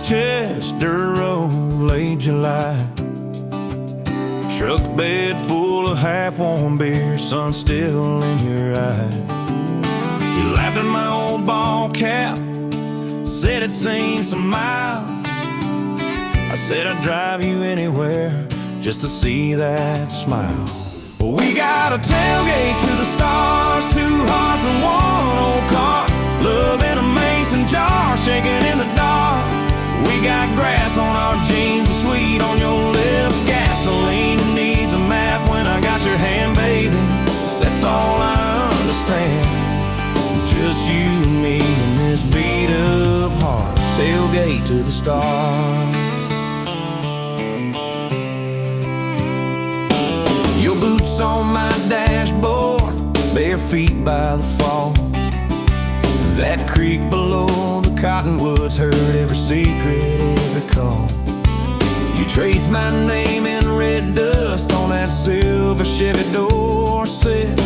Chester Road, late July. Truck bed full of half-warm beer, sun still in your eye. You laughed at my old ball cap, said it's seen some miles. I said I'd drive you anywhere just to see that smile. We got a tailgate to the stars, 2 hearts and 1 old car. Love in a mason jar, shaking in the dark. We got grass on our jeans, sweet on your lips, gasoline who needs a map when I got your hand, baby. That's all I understand. Just you and me and this beat up heart, tailgate to the stars. Your boots on my dashboard, bare feet by the fall. That creek below the cottonwoods heard every secret, every call. You traced my name in red dust on that silver Chevy Dorset.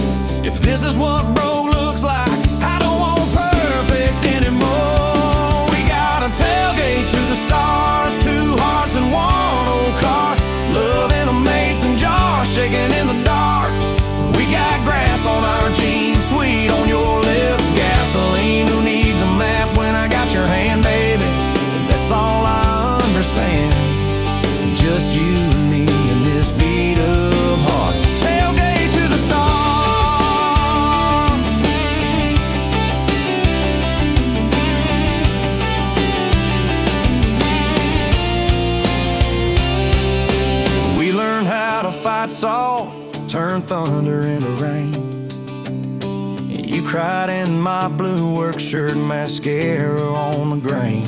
If this is what bro looks like, I don't want perfect anymore. We got a tailgate to the stars, 2 hearts and 1 old car. Love in a mason jar, shaking in the dark. We got grass on our jeans, sweet on your lips, gasoline who needs a map when I got your hand, baby. That's all I understand. Just you and me and this beat up heart, tailgate to the stars. We learned how to fight soft, turn thunder into rain. You cried in my blue work shirt, mascara on the grain.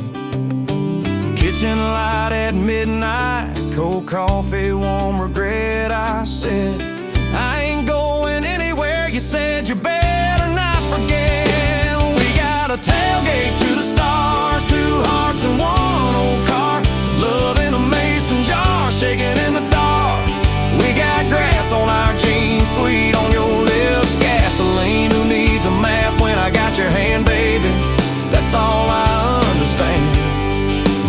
Kitchen light at midnight, cold coffee, warm regret. I said, I ain't going anywhere. You said you better not forget. We got a tailgate to the stars, 2 hearts and 1 old car. Love in a mason jar, shaking in the dark. We got grass on our jeans, sweet on your lips, gasoline who needs a map when I got your hand, baby. That's all I understand.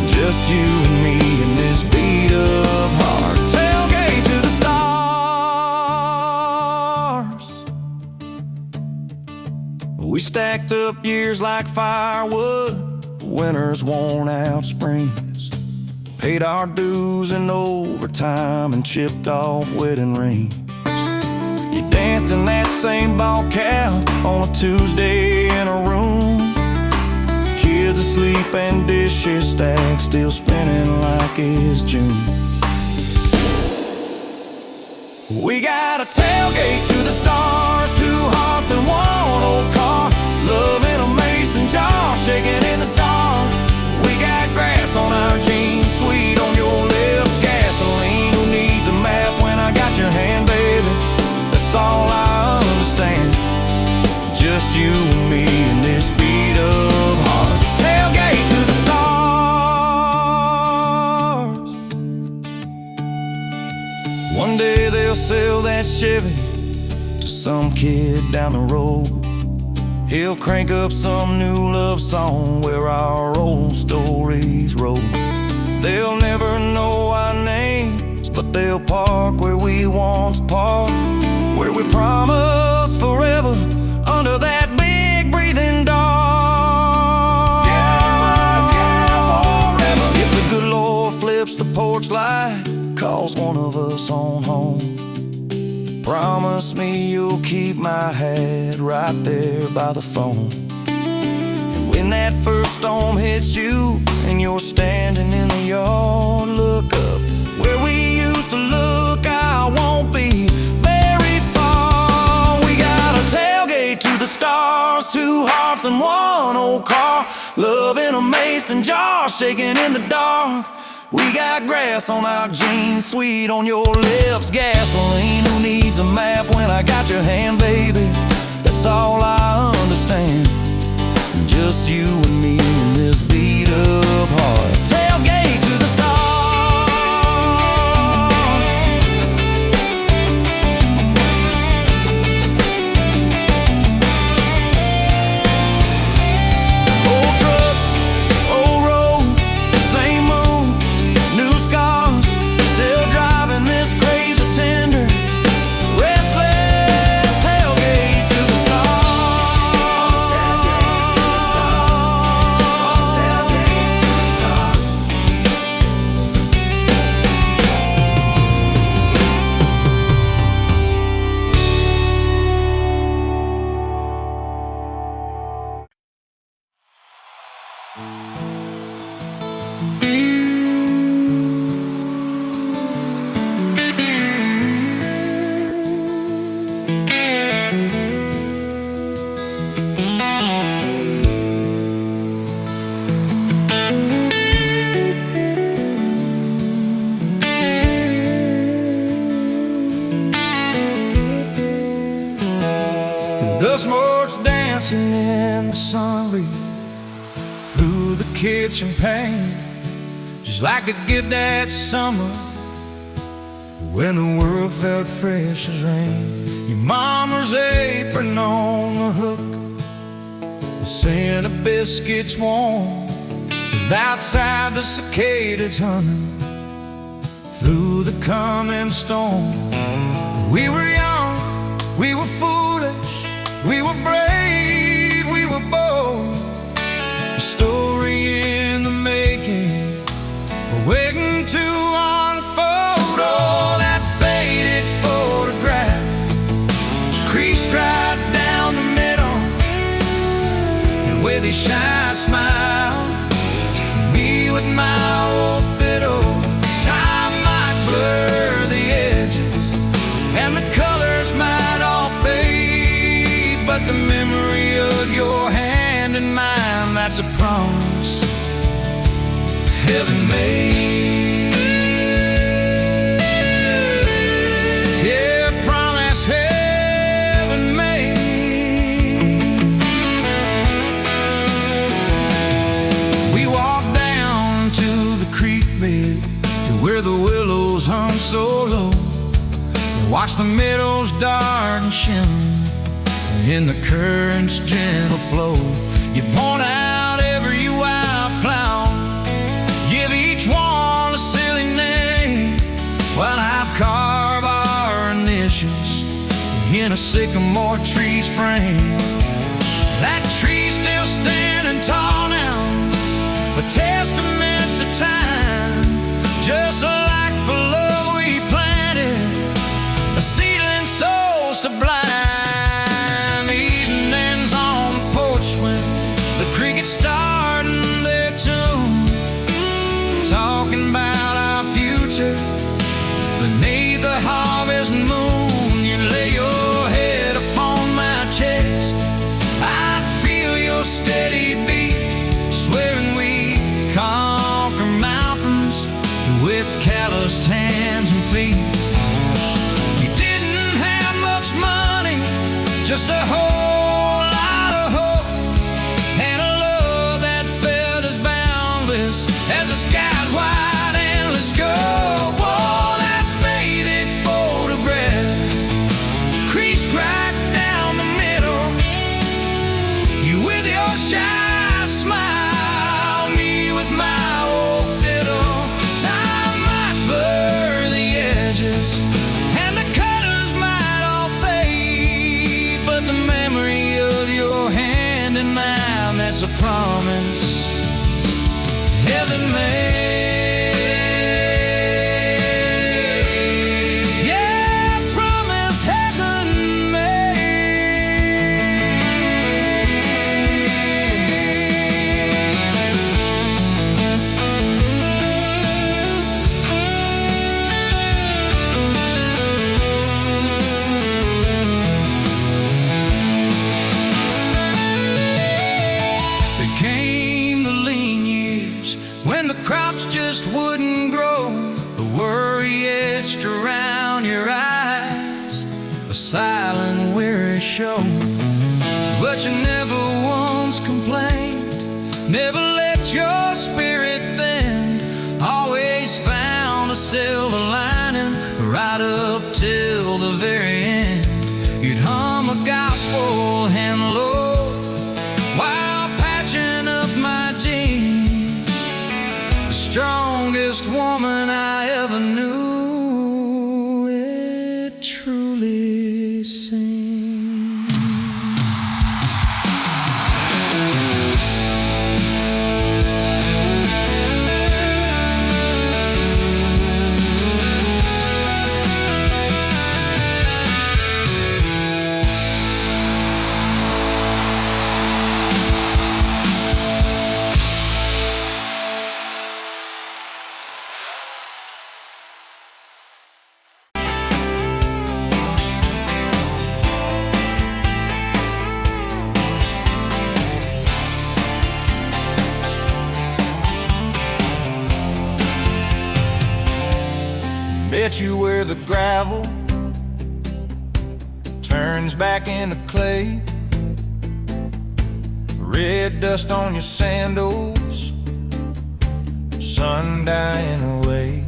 Just you and me and this beat up heart, tailgate to the stars. We stacked up years like firewood, winters worn out springs. Paid our dues in overtime and chipped off wedding rings. You danced in that same ball cap on a Tuesday in a room. Kids asleep and dishes stacked, still spinning like it's June. We got a tailgate to the stars, 2 hearts and 1 old car. Love in a mason jar, shaking in the dark. We got grass on our jeans, sweet on your lips, gasoline who needs a map when I got your hand, baby. That's all I understand. Just you and me and this beat up heart, tailgate to the stars. One day they'll sell that Chevy to some kid down the road. He'll crank up some new love song where our old stories roll. They'll never know our names, but they'll park where we once parked, where we promised forever under that big breathing dog. Yeah, forever. If the good Lord flips the porch light, calls one of us on home, promise me you'll keep my hat right there by the phone. And when that first storm hits you and you're standing in the yard, look up where we used to look. I won't be very far. We got a tailgate to the stars, 2 hearts and 1 old car. Love in a mason jar, shaking in the dark. We got grass on our jeans, sweet on your lips, gasoline who needs a map when I got your hand, baby. That's all I understand. Just you and me in this beat up heart, tailgate to the stars. Old truck, old road, Buzzwords dancing in the sun breeze through the kitchen pane, just like a gift that summer when the world felt fresh as rain. Your mama's apron on the hook, the scent of biscuits warm, and outside the cicadas humming through the coming storm. We were young, we were foolish, we were brave, we were bold. A story in the making, waiting to unfold. Oh, that faded photograph, creased right down the middle, and with his shy smile, me with my old fiddle. Time might blur the edges, and the colors might all fade, but the memory of your hand in mine, that's a promise heaven made. Yeah, promise heaven made. We walked down to the creek bed, to where the willows hung so low, watch the meadows dart and shimmer in the current's gentle flow. You point out every wildflower, give each one a silly name, while I've carved our initials in a sycamore tree's frame. That tree's still standing tall now, a testament to time, just like the love we planted, a seedling souls to blind. Evenings on the porch when the crickets starting their tune, talking about our future beneath the harvest moon. You lay your head upon my chest, I'd feel your steady beat, swearing we conquer mountains with calloused hands and feet. You didn't have much money, just a whole lot of hope, and a love that felt as boundless as the sky's wide endless scope. Oh, that faded photograph, creased right down the middle, you with your shy smile, me with my old fiddle. Time might blur the edges, and the colors might all fade, but the memory of your hand in mine, that's a promise heaven made. Yeah, promise heaven There came the lean years when the crops just wouldn't grow, the worry etched around your eyes, a silent weary show. But you never once complained, never let your spirit thin, always found a silver lining right up till the very end. You'd hum a gospel hymn low while patching up my jeans, the strongest woman I ever knew, it truly seems. Bet you where the gravel turns back into clay, red dust on your sandals, sun dying away.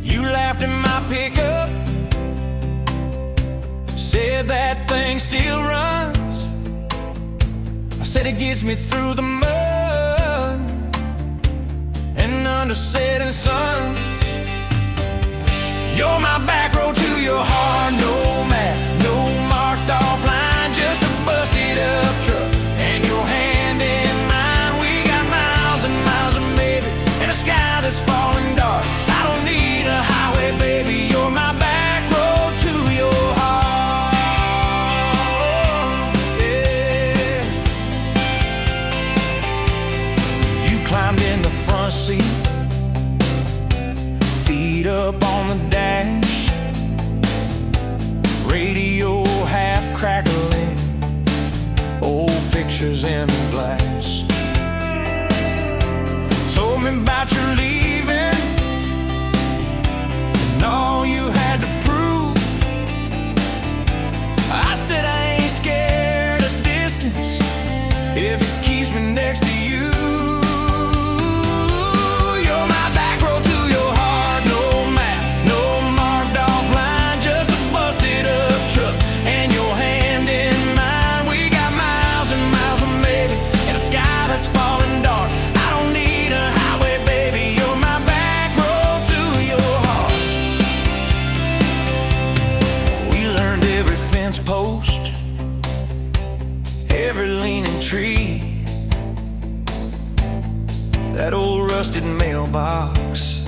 You laughed at my pickup, said that thing still runs. I said it gets me through the mud and under setting suns. You're my back road to your heart, no map, no marked off line, just a busted up truck and your hand in mine. We got miles and miles of maybe and a sky that's falling dark. I don't need a highway, baby, you're my back road to your heart. Yeah. You climbed in the front seat, feet up on the dash, radio half crackling, old pictures in the glass. Told me about your leaving and all you had to prove. I said I ain't scared of distance if it keeps me next to you. You're my back road to your heart, no map, no marked off line, just a busted up truck and your hand in mine. We got miles and miles of maybe and a sky that's falling dark. I don't need a highway, baby, you're my back road to your heart. We learned every fence post, every leaning tree, that old rusted mailbox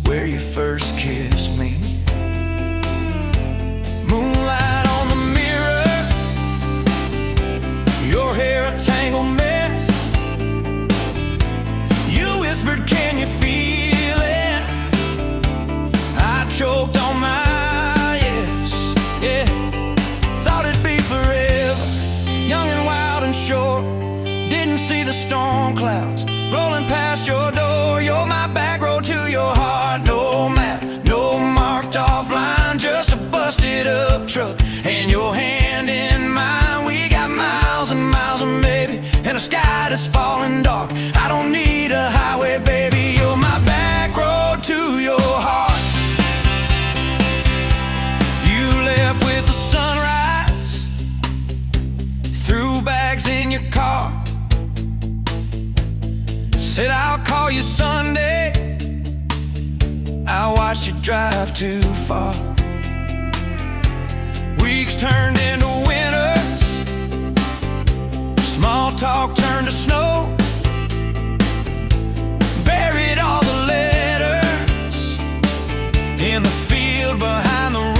where you first kissed me. Moonlight on the mirror, your hair a tangled mess. You whispered, can you feel it? I choked on my yes, yeah. Thought it'd be forever, young and wild and short. Didn't see the storm clouds rolling past your door. You're my back road to your heart, no map, no marked off line, just a busted up truck and your hand in mine. We got miles and miles of maybe and a sky that's falling dark. I don't need a highway, baby, you're my back road to your heart. You left with the sunrise, threw bags in your car, said I'll call you Sunday. I watched you drive too far. Weeks turned into winters, small talk turned to snow. Buried all the letters in the field behind the road.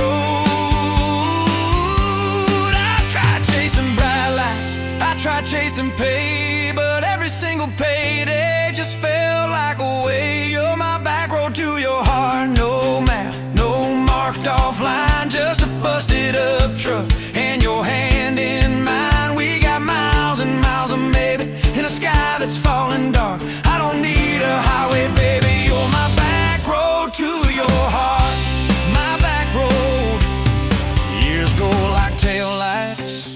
I tried chasing bright lights, I tried chasing pay, but every single payday just felt like a way. You're my back road to your heart, no map, no marked off line, just a busted up truck and your hand in mine. We got miles and miles of maybe in a sky that's falling dark. I don't need a highway, baby, you're my back road to your heart. My back road. Years go like tail lights,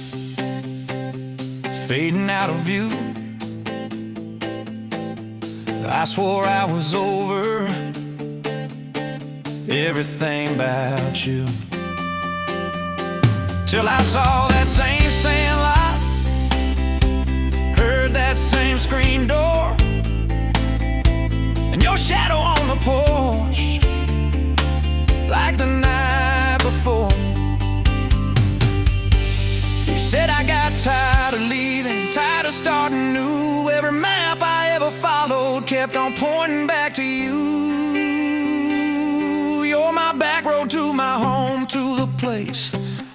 fading out of view. I swore I was over everything about you, till I saw that same sand lot, heard that same screen door, and your shadow on the porch like the night before. You said I got tired of leaving, tired of starting new. Every map I ever followed kept on pointing back to you. You're my back road to my home, to the place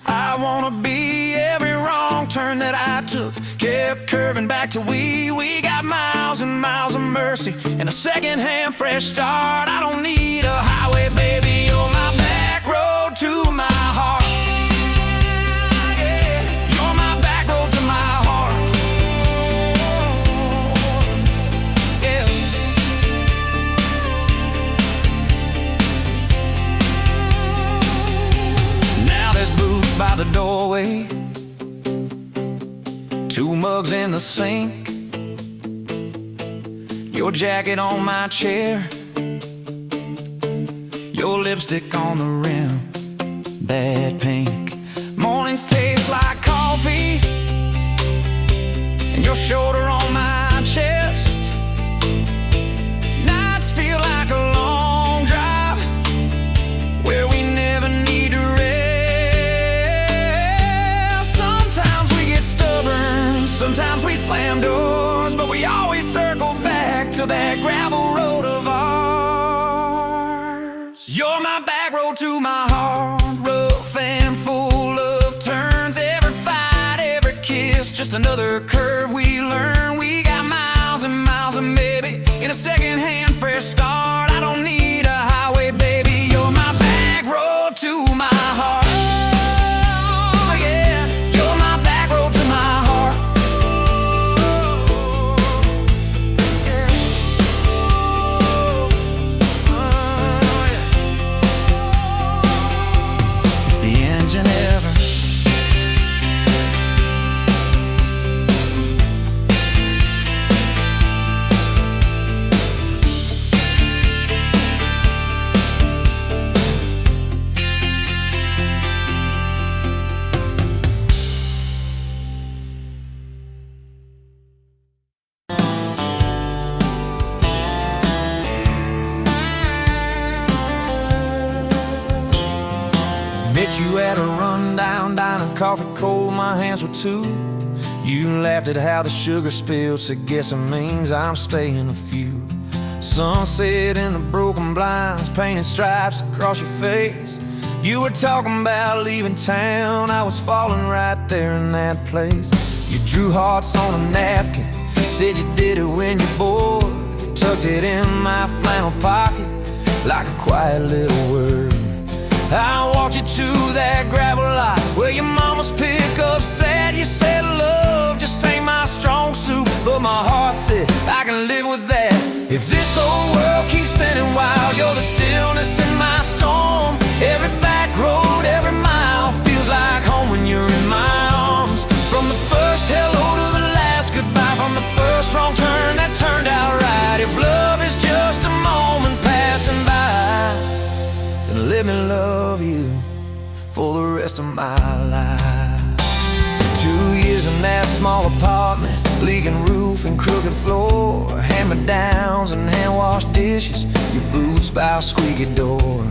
I wanna be. Every wrong turn that I took kept curving back to we got miles and miles of mercy and a second-hand fresh start. I don't need a highway, baby, you're my back road to my heart. Yeah, you're my back road to my heart. Yeah. Now there's booths by the doorway, 2 mugs in the sink, your jacket on my chair, your lipstick on the rim, that pink. Mornings taste like coffee, and your shoulder on my chest. Nights feel like a long drive where we never need to rest. Sometimes we get stubborn, sometimes we slam doors, but we always circle back to that gravel road of ours. You're my back road to my heart, rough and full of turns. Every fight, every kiss, just another curve we learn. We got miles and miles and maybe in a second-hand fresh start. I don't need a highway, baby. You're my back road to my heart. Oh, yeah. You're my back road to my heart. Yeah. Oh, yeah. If the engine ever met you at a rundown diner, coffee cold, my hands were too. You laughed at how the sugar spilled, so guess it means I'm staying a few. Sunset in the broken blinds, painted stripes across your face. You were talking about leaving town, I was falling right there in that place. You drew hearts on a napkin, said you did it when you're bored. Tucked it in my flannel pocket like a quiet little word. I walked you to that gravel lot where your mama's pickup sat. You said love just ain't my strong suit, but my heart said I can live with that. If this old world keeps spinning wild, you're the stillness in my storm. Every back road, every mile feels like home when you're in my arms. From the first hello to the last goodbye, from the first wrong turn that turned out right. If love is just a moment passing by, then let me love you for the rest of my life. 2 years in that small apartment, leaking roof and crooked floor, hand-me-downs and hand-washed dishes, your boots by a squeaky door.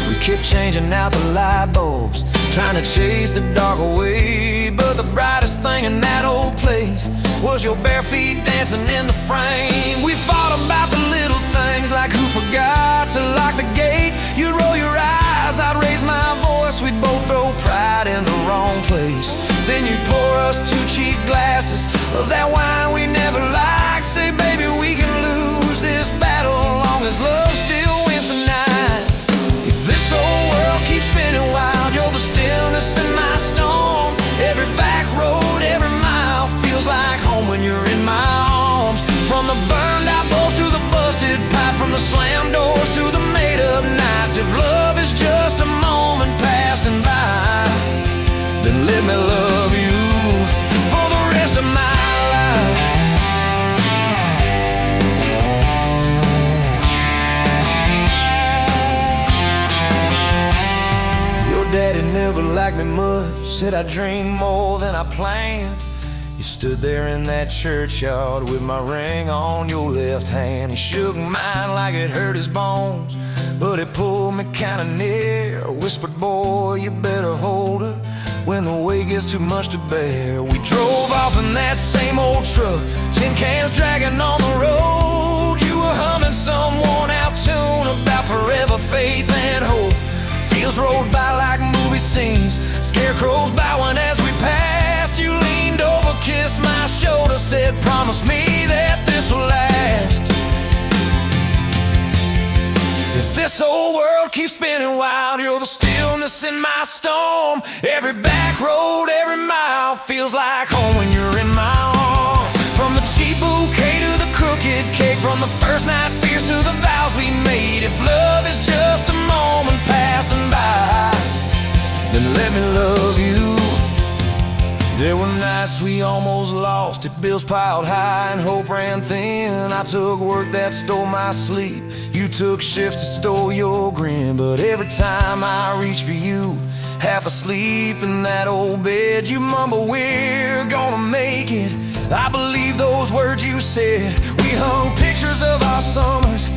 We kept changing out the light bulbs, trying to chase the dark away, but the brightest thing in that old place was your bare feet dancing in the frame. We fought about the little things, like who forgot to lock the gate. You'd roll your eyes, I'd raise my voice, we'd both throw pride in the wrong place. Then you'd pour us 2 cheap glasses of that wine we never liked. Say, baby, we can lose this battle long as love still wins tonight. If this whole world keeps spinning wild, you're the stillness in my storm. Every back road, every mile feels like home when you're in my arms. From the burned out bulbs to the busted pipe, from the slam doors to the made up nights. If love is just a moment passing by, then let me love you for the rest of my life. Your daddy never liked me much, said I dreamed more than I planned. You stood there in that churchyard with my ring on your left hand. He shook mine like it hurt his bones, but he pulled me kinda near, whispered, boy, you better hold her when the weight gets too much to bear. We drove off in that same old truck, tin cans dragging on the road. You were humming some worn-out tune about forever faith and hope. Fields rolled by like movie scenes, scarecrows bowing as we passed. You leaned over, kissed my shoulder, said, promise me that this will last. If this whole world keeps spinning wild, you're the stillness in my storm. Every back road, every mile feels like home when you're in my arms. From the cheap bouquet to the crooked cake, from the first night fears to the vows we made. If love is just a moment passing by, then let me love you. There will nights we almost lost it, bills piled high and hope ran thin. I took work that stole my sleep, you took shifts that stole your grin. But every time I reach for you, half asleep in that old bed, you mumble, we're gonna make it. I believe those words you said. We hung pictures of our summers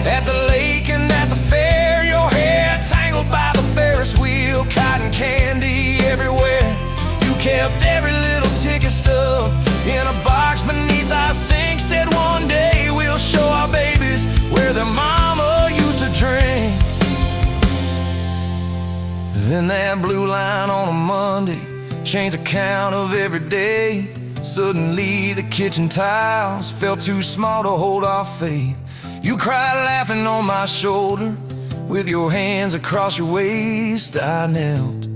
at the lake and at the fair. Your hair tangled by the Ferris wheel, cotton candy everywhere. You kept every little ticket stub in a box beneath our sink. Said one day we'll show our babies where their mama used to drink. Then that blue line on a Monday changed the count of every day. Suddenly the kitchen tiles felt too small to hold our faith. You cried laughing on my shoulder, with your hands across your waist. I knelt.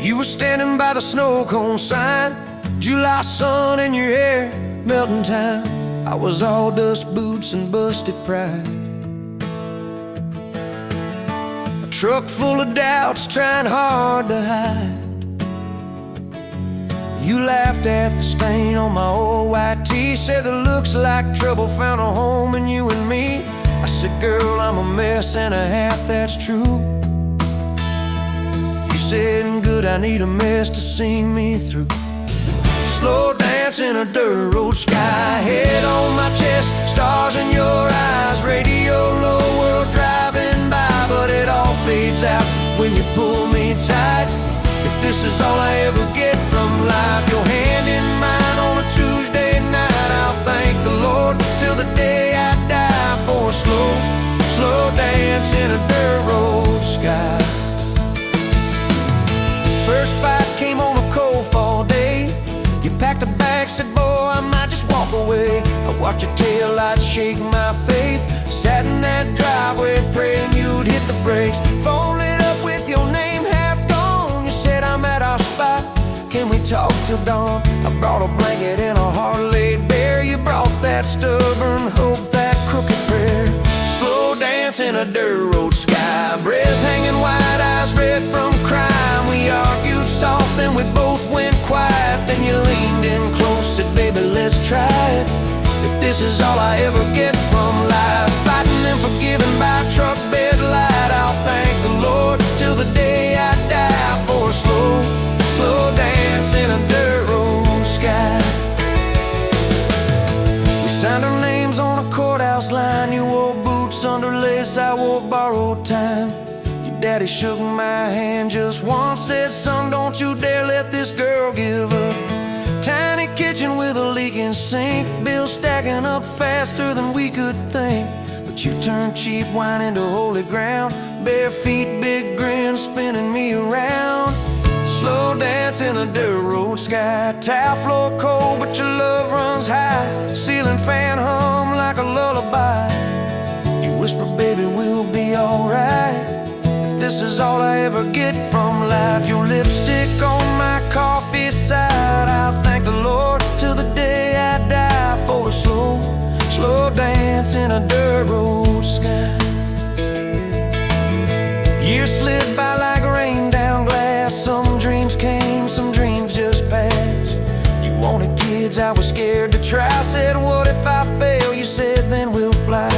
You were standing by the snow cone sign, July sun in your hair, melting time. I was all dust boots and busted pride, a truck full of doubts trying hard to hide. You laughed at the stain on my old white tee, said that looks like trouble found a home in you and me. I said, girl, I'm a mess and a half, that's true. You said, good, I need a mess to see me through. Slow dance in a dirt road sky, head on my chest, stars in your eyes. Radio low, world driving by, but it all fades out when you pull me tight. If this is all I ever get from life, your hand in mine on a Tuesday night, I'll thank the Lord till the day I die for a slow dance in a dirt road sky. First fight came on a cold fall day. You packed a bag, said, boy, I might just walk away. I watched your taillights shake my faith, sat in that driveway praying you'd hit the brakes. Phone lit up with your name half gone. You said, I'm at our spot, can we talk till dawn? I brought a blanket and a heart laid bare. You brought that stubborn hope, that crooked prayer. Slow dance in a dirt road sky, breath hanging wide, eyes red from crime. We argued soft, then we both went quiet. Then you leaned in close, said, baby, let's try it. If this is all I ever get from life, fighting and forgiven by truck bed light, I'll thank the Lord till the day I die for a slow dance in a dirt road sky. We signed our names on a courthouse line. You wore boots under lace, I wore borrowed time. Your daddy shook my hand just once, said, son, don't you dare let this girl give up. Tiny kitchen with a leaking sink, bills stacking up faster than we could think. But you turned cheap wine into holy ground, bare feet, big grin, spinning me around. Slow dance in a dirt road sky, tile floor cold, but your love runs high. Ceiling fan hum like a lullaby. You whisper, baby, we'll be alright. If this is all I ever get from life, your lipstick on my coffee side, I'll thank the Lord till the day I die for a slow dance in a dirt road sky. Years slid by like rain down glass. Some dreams came, some dreams just passed. You wanted kids, I was scared to try. Said, what if I fail? You said, then we'll fly.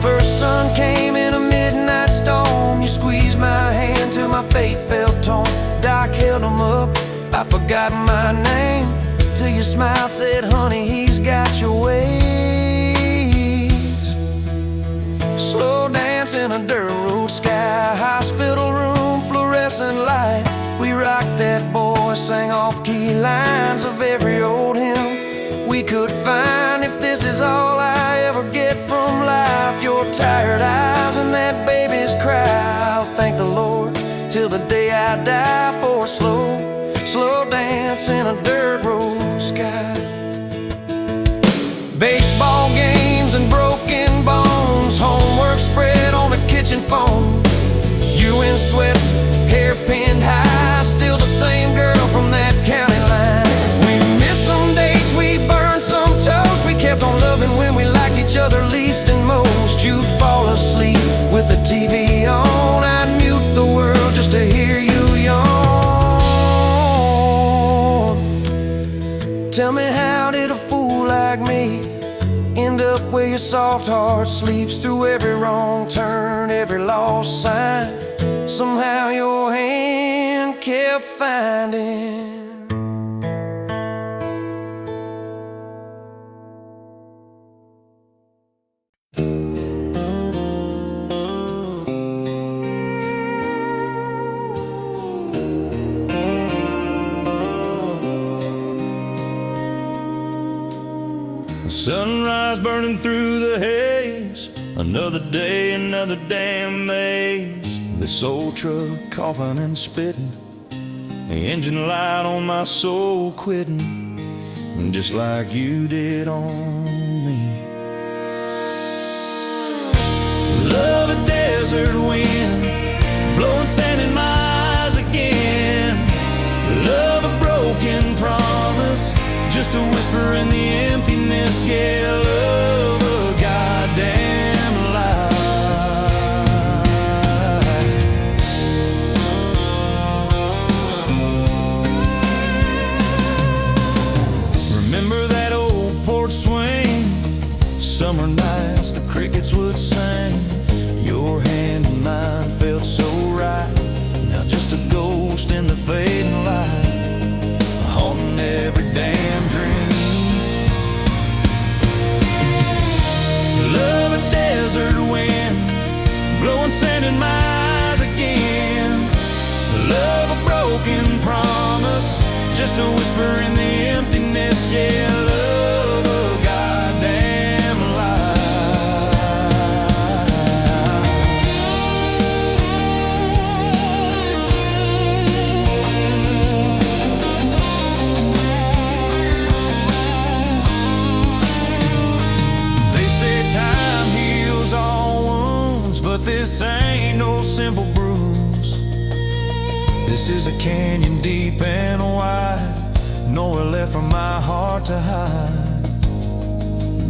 First sun came in a midnight storm. You squeezed my hand till my faith felt torn. Doc held him up, I forgot my name, till you smiled, said, honey, he's got your ways. Slow dance in a dirt road sky, hospital room, fluorescent light. We rocked that boy, sang off-key lines of every old hymn we could find. If this is all I ever get from life, your tired eyes and that baby's cry, I'll thank the Lord till the day I die for a slow dance in a dirt road sky. Baseball games and broken bones, homework spread on the kitchen phone. You in sweats, hair pinned high, soft heart sleeps through every wrong turn, every lost sign. Somehow your hand kept finding. Sunrise burning through the haze, another day, another damn maze. This old truck coughing and spitting, the engine light on my soul quitting, just like you did on me. Love a desert wind, blowing sand in my eyes again. Love a broken promise, just a whisper in the emptiness. Yeah, love a goddamn lie. Remember that old porch swing, summer nights the crickets would sing. Your hand in mine felt so right, now just a ghost in the fading light, haunting every damn dream. Love a desert wind, blowing sand in my eyes again. Love a broken promise, just a whisper in the emptiness. Yeah, love a goddamn lie. But this ain't no simple bruise. This is a canyon deep and wide, nowhere left for my heart to hide.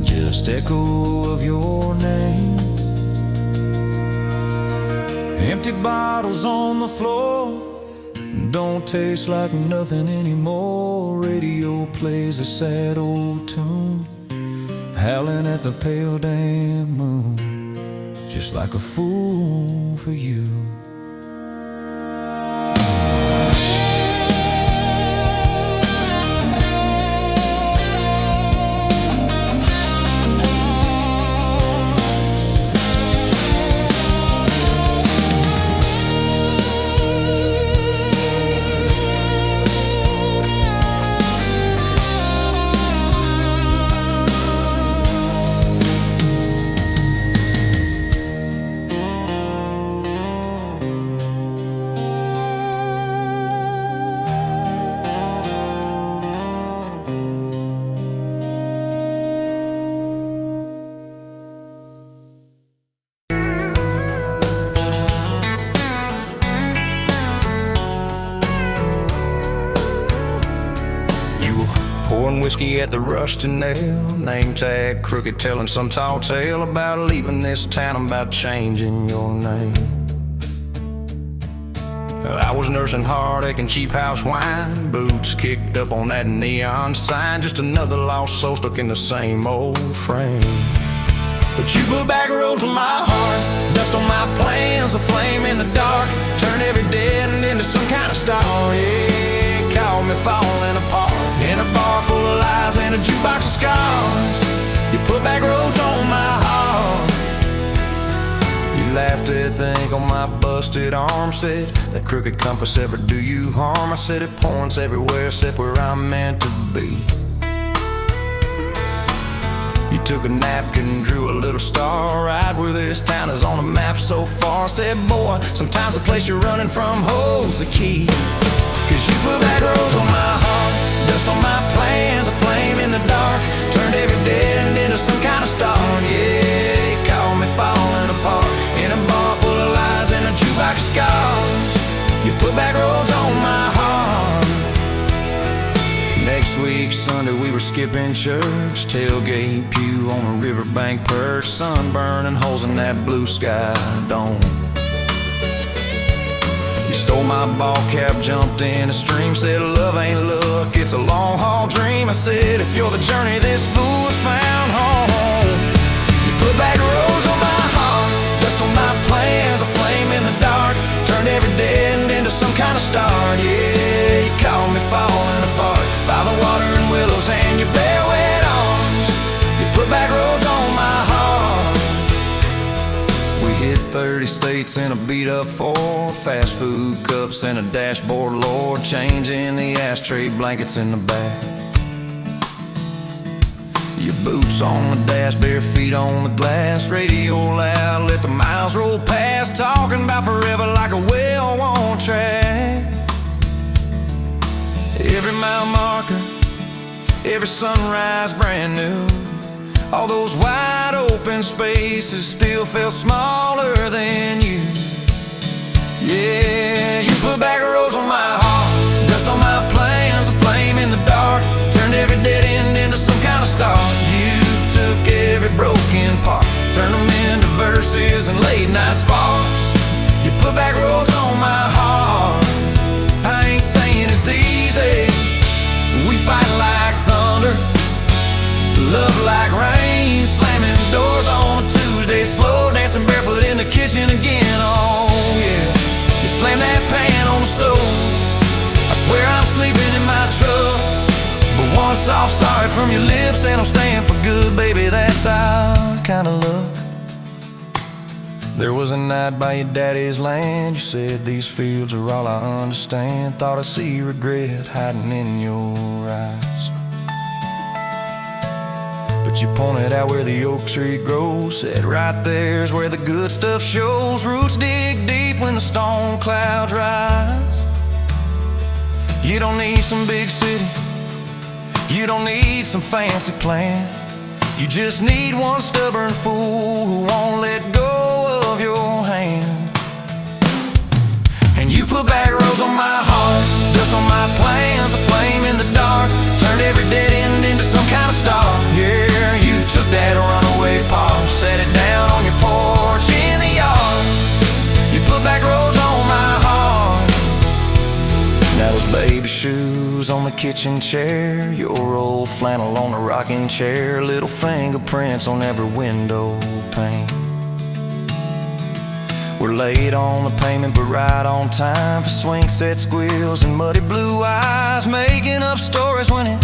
Just echo of your name. Empty bottles on the floor, don't taste like nothing anymore. Radio plays a sad old tune, howling at the pale damn moon, just like a fool for you. Pouring whiskey at the Rusty Nail, name tag crooked, telling some tall tale about leaving this town, about changing your name. I was nursing heartache and cheap house wine, boots kicked up on that neon sign, just another lost soul stuck in the same old frame. But you put back roads on my heart, dust on my plans, a flame in the dark, turn every dead into some kind of star. Yeah, call me falling apart in a bar full of lies and a jukebox of scars. You put back roads on my heart. You laughed at the ink on my busted arm, said that crooked compass ever do you harm. I said it points everywhere except where I'm meant to be. You took a napkin, drew a little star right where this town is on the map so far. Said, boy, sometimes the place you're running from holds the key. Cause you put back roads on my heart, dust on my plans, a flame in the dark, turned every dead into some kind of star. Yeah, you called me falling apart in a bar full of lies and a jukebox of scars. You put back roads on my heart. Next week, Sunday, we were skipping church, tailgate pew on a riverbank perch, sun burning holes in that blue sky dome. You stole my ball cap, jumped in a stream, said love ain't luck, it's a long haul dream. I said if you're the journey this fool has found home, you put put back roads on my heart, dust on my plans, a flame in the dark. Turned every dead end into some kind of start. Yeah, you caught me falling apart by the water and willows and your bare wet arms. You put back roads on my heart. We hit 30 states in a beat-up Ford, fast food cups and a dashboard, Lord, changing the ashtray blankets in the back. Your boots on the dash, bare feet on the glass, radio loud, let the miles roll past, talking about forever like a well-worn track. Every mile marker, every sunrise brand new. All those wide open spaces still felt smaller than you. Yeah, you put back roads on my heart, dust on my plans, a flame in the dark. Turned every dead end into some kind of start. You took every broken part, turned them into verses and late night sparks. You put back roads on my heart. I ain't saying it's easy. We fight like thunder, love like rain, slamming doors on a Tuesday, slow dancing barefoot in the kitchen again. Oh yeah, you slam that pan on the stove, I swear I'm sleeping in my truck. But one soft sorry from your lips and I'm staying for good, baby, that's our kind of luck. There was a night by your daddy's land, you said these fields are all I understand. Thought I see regret hiding in your eyes, but you pointed out where the oak tree grows, said right there's where the good stuff shows. Roots dig deep when the storm clouds rise. You don't need some big city, you don't need some fancy plan. You just need one stubborn fool who won't let go of your hand. And you put back roads on my heart, dust on my plans, a flame in the dark. Turned every dead end into some kind of star. Yeah, you took that runaway paw, set it down on your porch in the yard. You put back roads on my heart. Now those baby shoes on the kitchen chair, your old flannel on the rocking chair, little fingerprints on every window pane. We're late on the payment but right on time for swing set squeals and muddy blue eyes, making up stories when it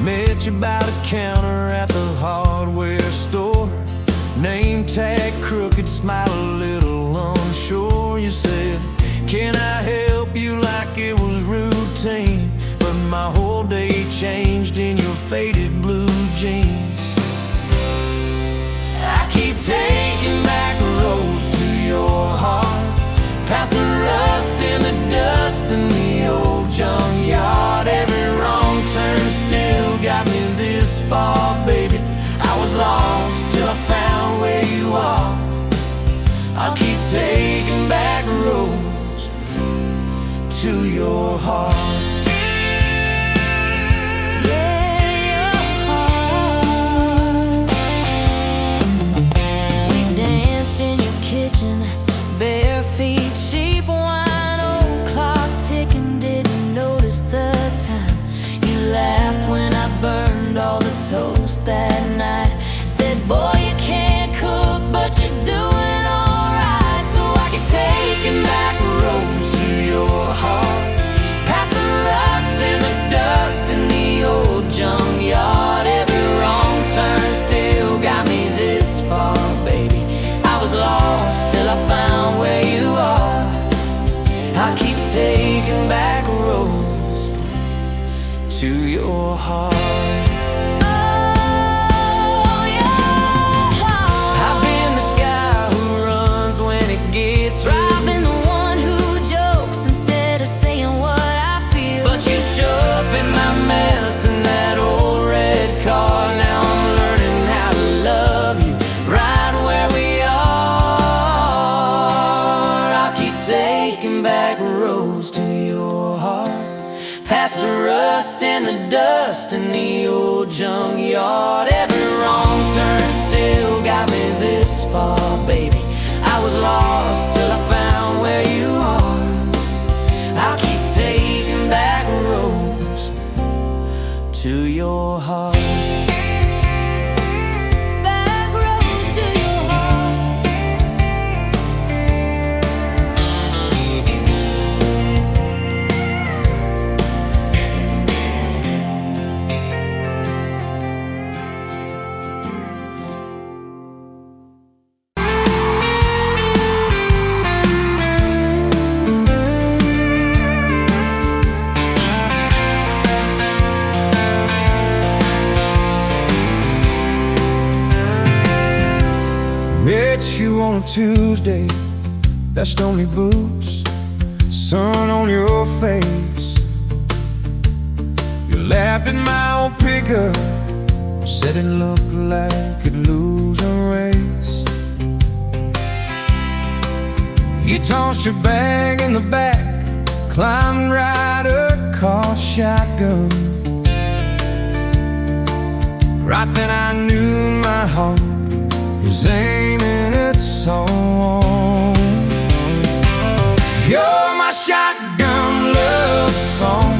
met you by the counter at the hardware store. Name tag crooked, smile a little unsure. You said, can I help you, like it was routine. But my whole day changed in your faded blue jeans. I keep taking back roads to your heart, past the rust and the dust in the old junkyard. Every wrong turn still got me this far, baby. I was lost till I found where you are. I'll keep taking back roads to your heart. Bare feet, cheap wine, old clock ticking, didn't notice the time. You laughed when I burned all the toast that night. Said, boy, you can't cook, but you're doing alright. So I keep taking back roads to your heart, past the rust and the dust in the old junkyard. Every wrong turn still got me this far, baby. I was lost till I found where you are. I keep taking back roads to your heart. Oh, your heart. I've been the guy who runs when it gets real. I've been the one who jokes instead of saying what I feel. But you show up in my mess in that old red car. Now I'm learning how to love you right where we are. Taking back roads to your heart, past the rust and the dust and the old junkyard. Every wrong turn still got me this far, baby. I was lost till I found where you are. I'll keep taking back roads to your heart. Met you on a Tuesday, best only boots, sun on your face. You laughed at my old pickup, said it looked like it'd lose a race. You tossed your bag in the back, climbed right across shotgun. Right then I knew my heart was aiming at song. You're my shotgun love song,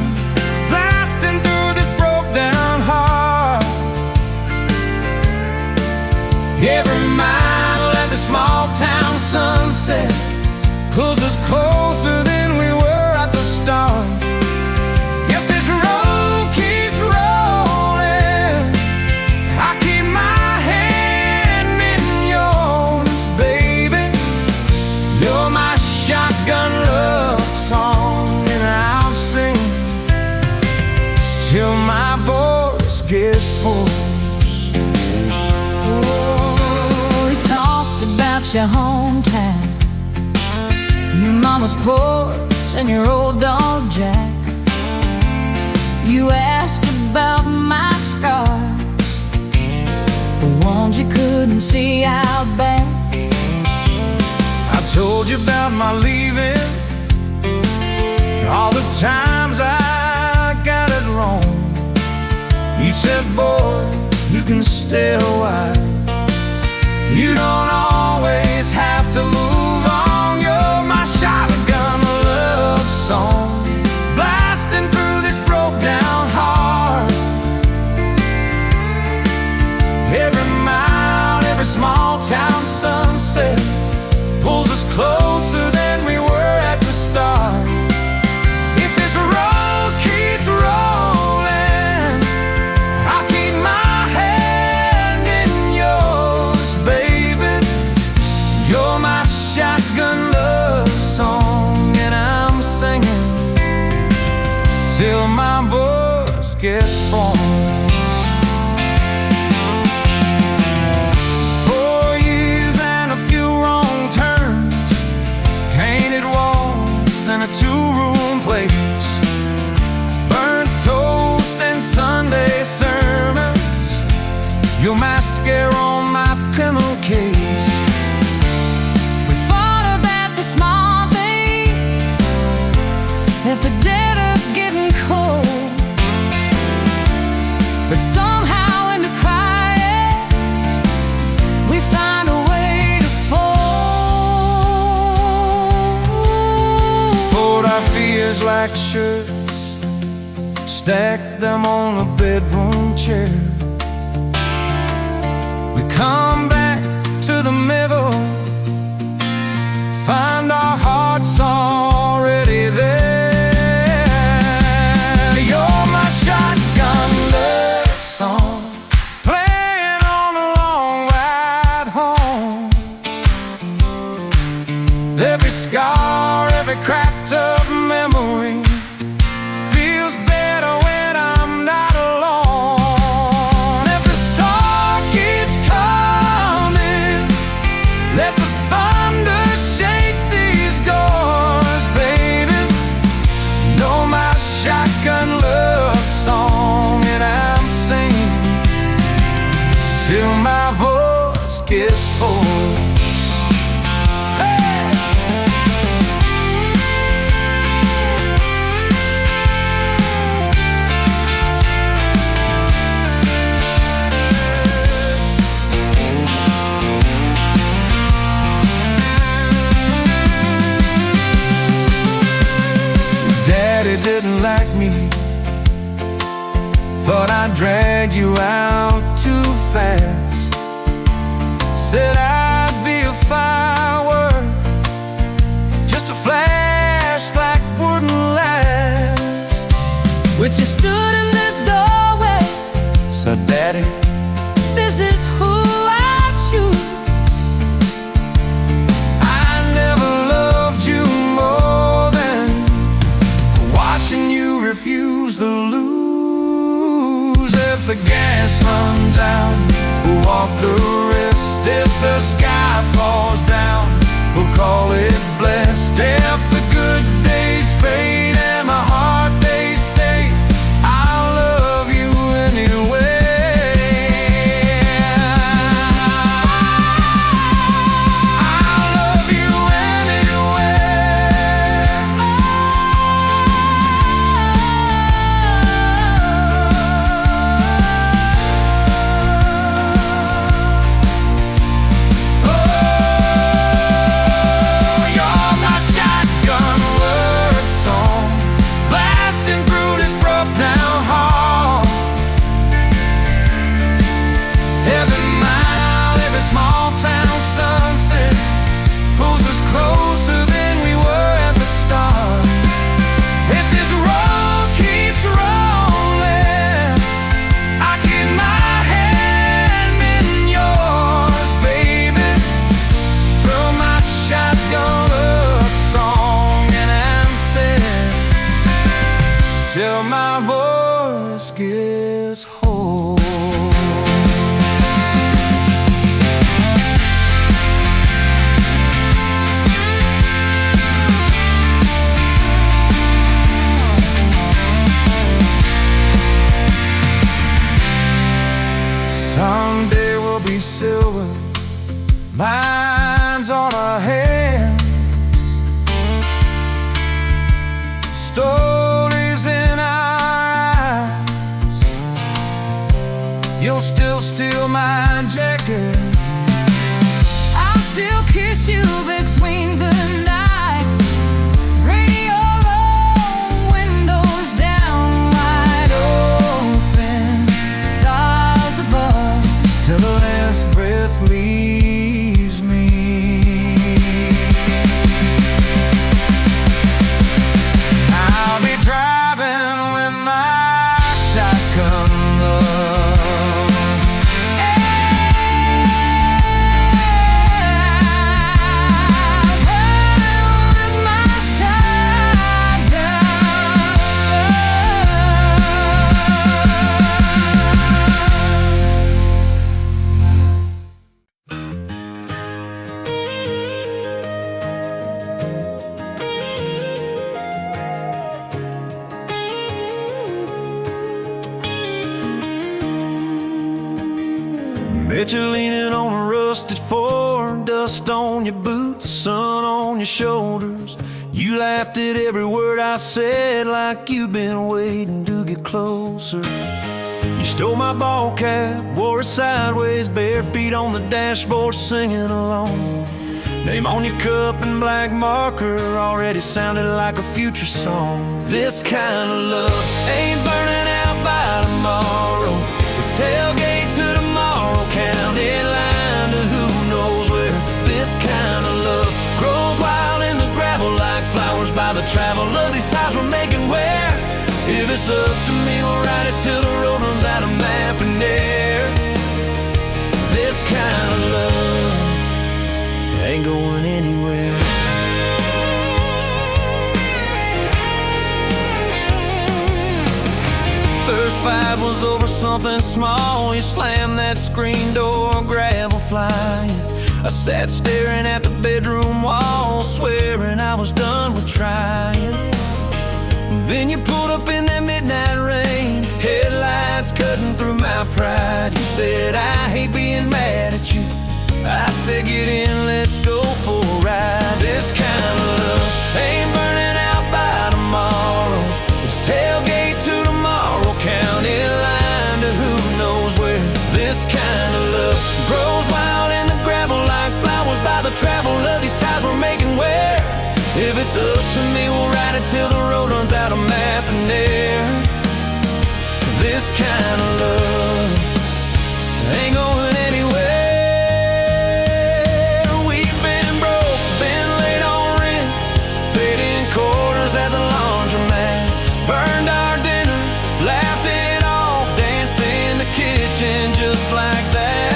blasting through this broke down heart. Every mile at the small town sunset pulls us closer than we were at the start. If this road keeps rolling, I keep my hand in yours, baby. You're my shotgun love song, and I'll sing till my voice gets hoarse. Oh, we talked about your hometown, your mama's porch and your old dog Jack. You asked about my scars, the ones you couldn't see out back. I told you about my leaving, all the times I got it wrong. You said, boy, you can stay a while, you don't always have to move on. You're my shotgun love song, blasting through this broke down heart. Every mile, every small town sunset pulls us closer than we were at the start. If this road keeps rolling, I'll keep my hand in yours, baby. You're my shotgun love song, and I'm singing till my voice gets hoarse. 4 years and a few wrong turns, painted walls and a two-room place, burnt toast and Sunday sermons, your mascara on my pillowcase. We fought about the small things, if the dead are getting cold, but somehow in the quiet we find a way to fold. Fold our fears like shirts, stack them on a bedroom chair. We come back to the middle, find our hearts already there. You're my shotgun love song, playing on a long ride home. Every scar, every cracked up memory feels better when I'm not alone. If the star keeps coming, let the thunder shake these doors, baby. Know my shotgun love song, and I'm singing till my voice gets hoarse. Hey! this is who I choose. I never loved you more than watching you refuse to lose. If the gas runs out, we'll walk the rest. If the sky falls down, we'll call it blessed. If the good days fade and my hard days stay, I'll love you anyway. I'll love you till my voice gets whole. Someday we'll be silver, lines on our hands, stories in our eyes. You'll still steal my jacket, I'll still kiss you between the nights. Radio low, windows down, wide open, stars above, till the last breath leaves me. I'll be driving with my shotgun love. Bet you're leaning on a rusted Ford, dust on your boots, sun on your shoulders. You laughed at every word I said, like you've been waiting to get closer. You stole my ball cap, wore it sideways, bare feet on the dashboard, singing along. Name on your cup in black marker already sounded like a future song. This kind of love ain't burning out by tomorrow. Let's tailgate to tomorrow, county line to who knows where. This kind of love grows wild in the gravel like flowers by the travel of these ties we're making where. If it's up to me, we'll ride it till the road runs out of map and air. This kind of love ain't going anywhere. First fight was over something small. You slammed that screen door, gravel flying. I sat staring at the bedroom wall, swearing I was done with trying. Then you pulled up in that midnight rain, headlights cutting through my pride. You said, I hate being mad at you. I said, get in, let's go for a ride. This kind of love ain't burning out by tomorrow. It's tailgate to tomorrow, county line to who knows where. This kind of love grows wild in the gravel like flowers by the travel of these ties we're making where. If it's up to me, we'll ride it till the road runs out of map and air. This kind of love ain't going anywhere. We've been broke, been late on rent, paid in quarters at the laundromat, burned our dinner, laughed it off, danced in the kitchen just like that.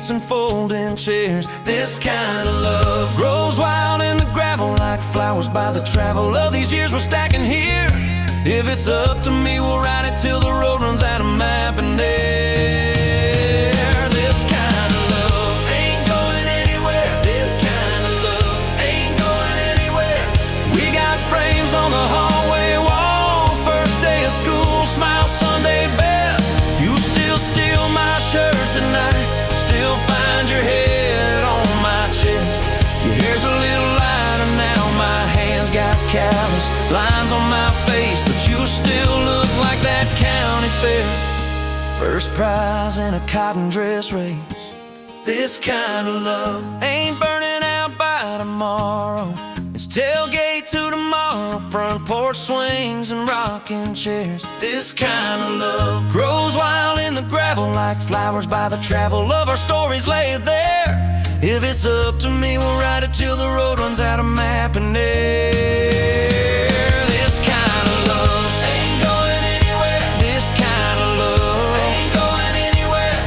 seats and folding chairs. This kind of love grows wild in the gravel like flowers by the travel of these years we're stacking here. If it's up to me, we'll ride it till the road runs out of map and air. This kind of love ain't going anywhere. This kind of love ain't going anywhere. We got frames on the hallway wall. First day of school, smile Sunday best. You still steal my shirts at night. Still find your head on my chest. Your hair's a little lighter now. My hands got callous lines on my face, but you still look like that county fair. First prize in a cotton dress race. This kind of love ain't burning out by tomorrow. It's tailgate to tomorrow, front porch swings and rocking chairs. This kind of love grows wild in the gravel like flowers by the travel of our stories laid there. If it's up to me, we'll ride it till the road runs out of map and air. This kind of love ain't going anywhere. This kind of love ain't going anywhere.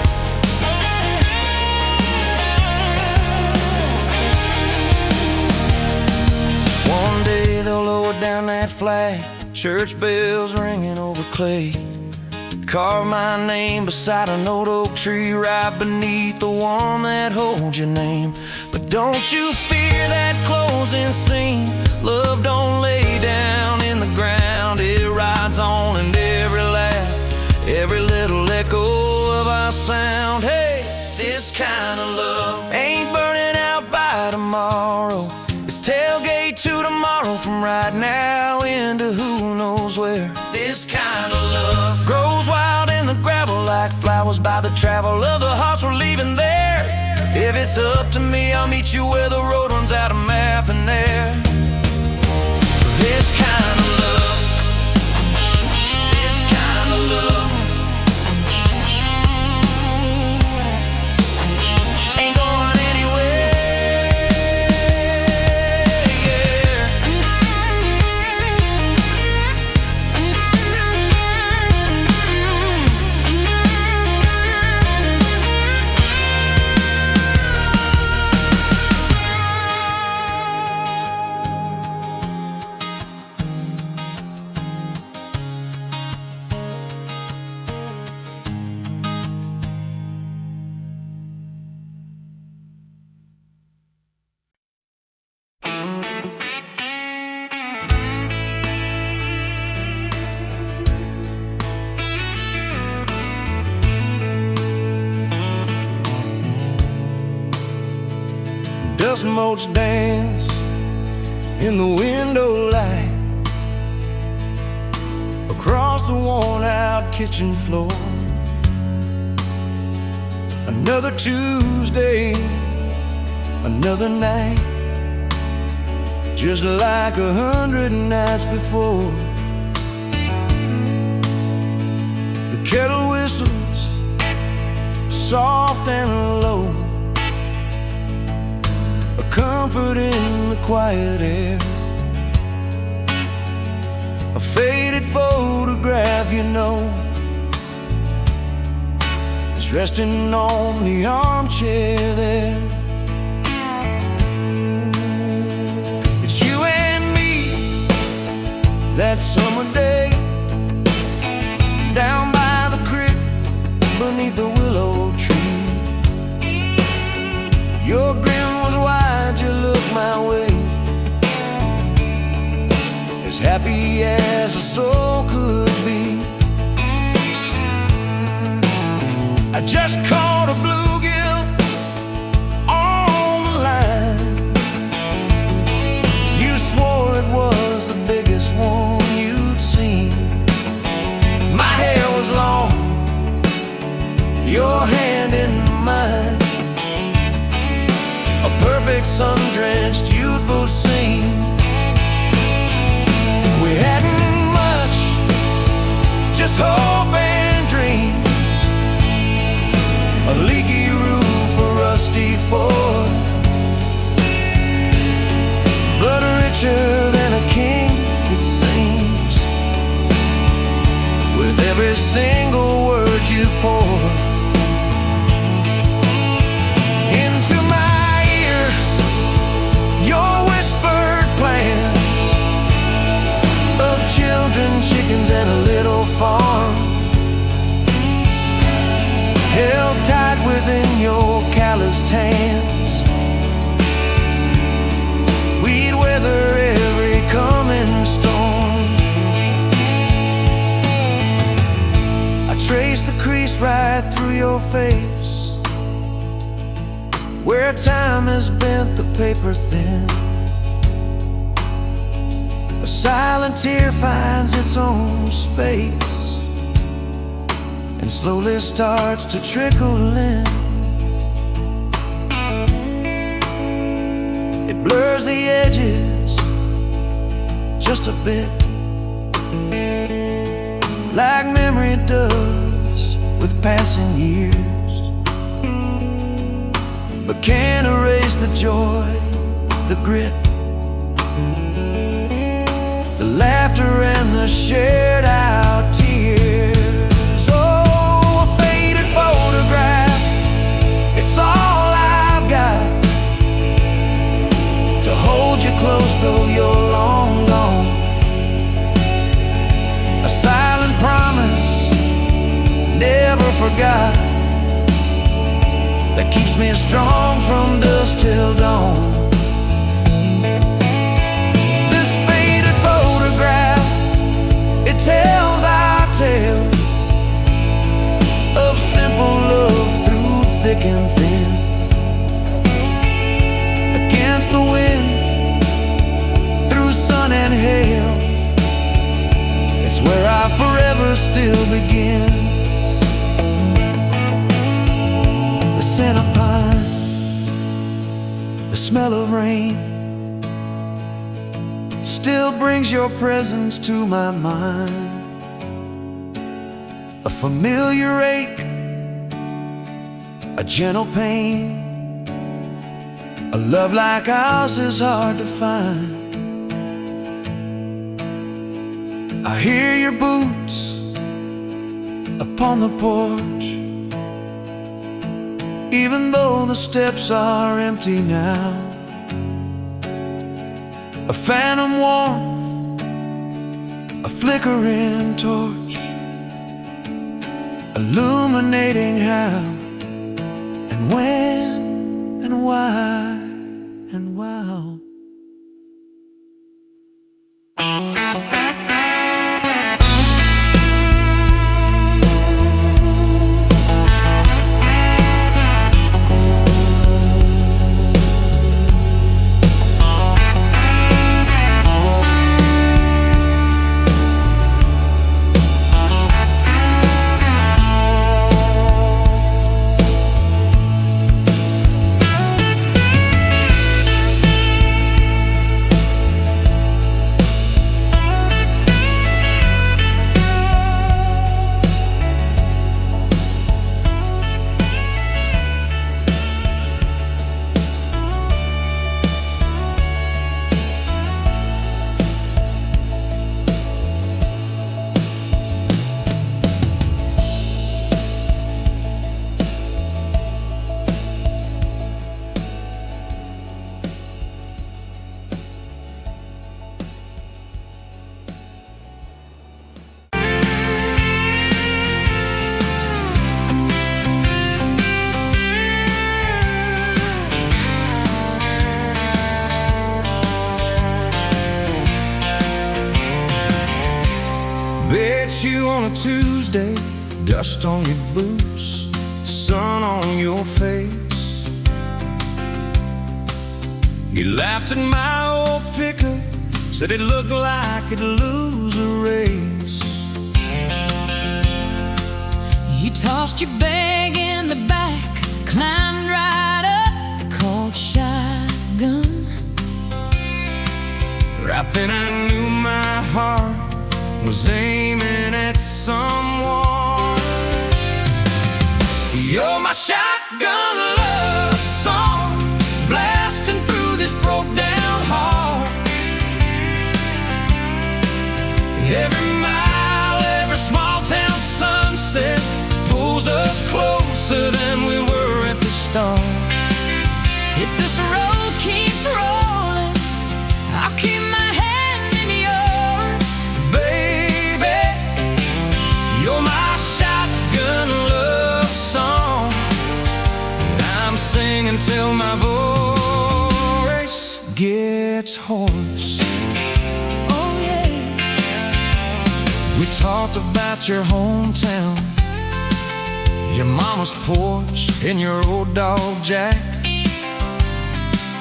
One day they'll lower down that flag, church bells ringing over clay. Carve my name beside an old oak tree right beneath the one that holds your name. But don't you fear that closing scene. Love don't lay down in the ground. It rides on in every laugh, every little echo of our sound. Hey, this kind of love ain't burning out by tomorrow. It's tailgate to tomorrow, from right now into who knows where. This kind of love grows wild in the gravel like flowers by the travel of the hearts we're leaving there. If it's up to me, I'll meet you where the road runs out of map and air. This kind of love, this kind of love ain't going anywhere, yeah. Dust motes dance in the window light across the worn-out kitchen floor. Another Tuesday, another night, just like 100 nights before. The kettle whistles soft and low, comfort in the quiet air. A faded photograph, you know, is resting on the armchair there. It's you and me that summer day, down by the creek beneath the willow tree. Your grin was wide, you looked my way, as happy as a soul could be. I just caught a bluegill on the line. You swore it was the biggest one you'd seen. My hair was long, your hand in mine, a perfect sun-drenched youthful scene. We hadn't much, just hope and dreams, a leaky roof, a rusty Ford, blood richer than a king, it seems, with every single word you pour. trace the crease right through your face, where time has bent the paper thin. A silent tear finds its own space and slowly starts to trickle in. It blurs the edges just a bit, like memory does with passing years, but can't erase the joy, the grit, the laughter and the shared out tears. Oh, a faded photograph, it's all I've got to hold you close though you're long gone. A silent promise, never forgot, that keeps me strong from dusk till dawn. This faded photograph, it tells our tale of simple love through thick and thin. Against the wind, through sun and hail, it's where I forever still begin. The scent of pine, the smell of rain, still brings your presence to my mind. A familiar ache, a gentle pain, a love like ours is hard to find. I hear your boots upon the porch, even though the steps are empty now. A phantom warmth, a flickering torch, illuminating how and when and why and wow. Bet you on a Tuesday, dust on your boots, sun on your face. You laughed at my old pickup, said it looked like it'd lose a race. You tossed your bag in the back, climbed right up, called shotgun. Right then I knew my heart was aiming at someone. You're my shotgun love song, blasting through this broke down heart. Every mile, every small town sunset pulls us closer than we were at the start. If this road keeps rolling, I'll keep my hand in yours. Baby, you're my shotgun love song, and I'm singing till my voice gets hoarse. Oh yeah. We talked about your hometown, your mama's porch in your old dog Jack.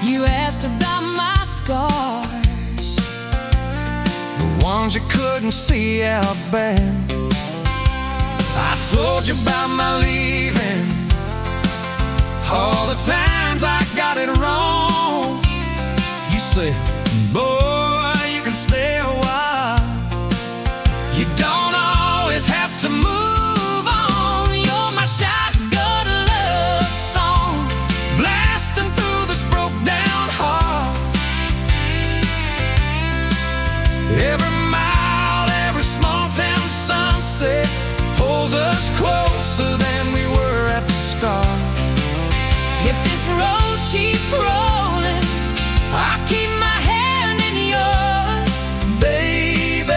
You asked about my scars, The ones you couldn't see out back. I told you about my leaving, all the times I got it wrong. You said, boy, you can stay a while. You don't always have to move on. You're my shotgun love song, blasting through this broke down heart. Every mile, every small town sunset holds us closer than we were at the start. if this road keeps rolling, I keep my hand in yours. Baby,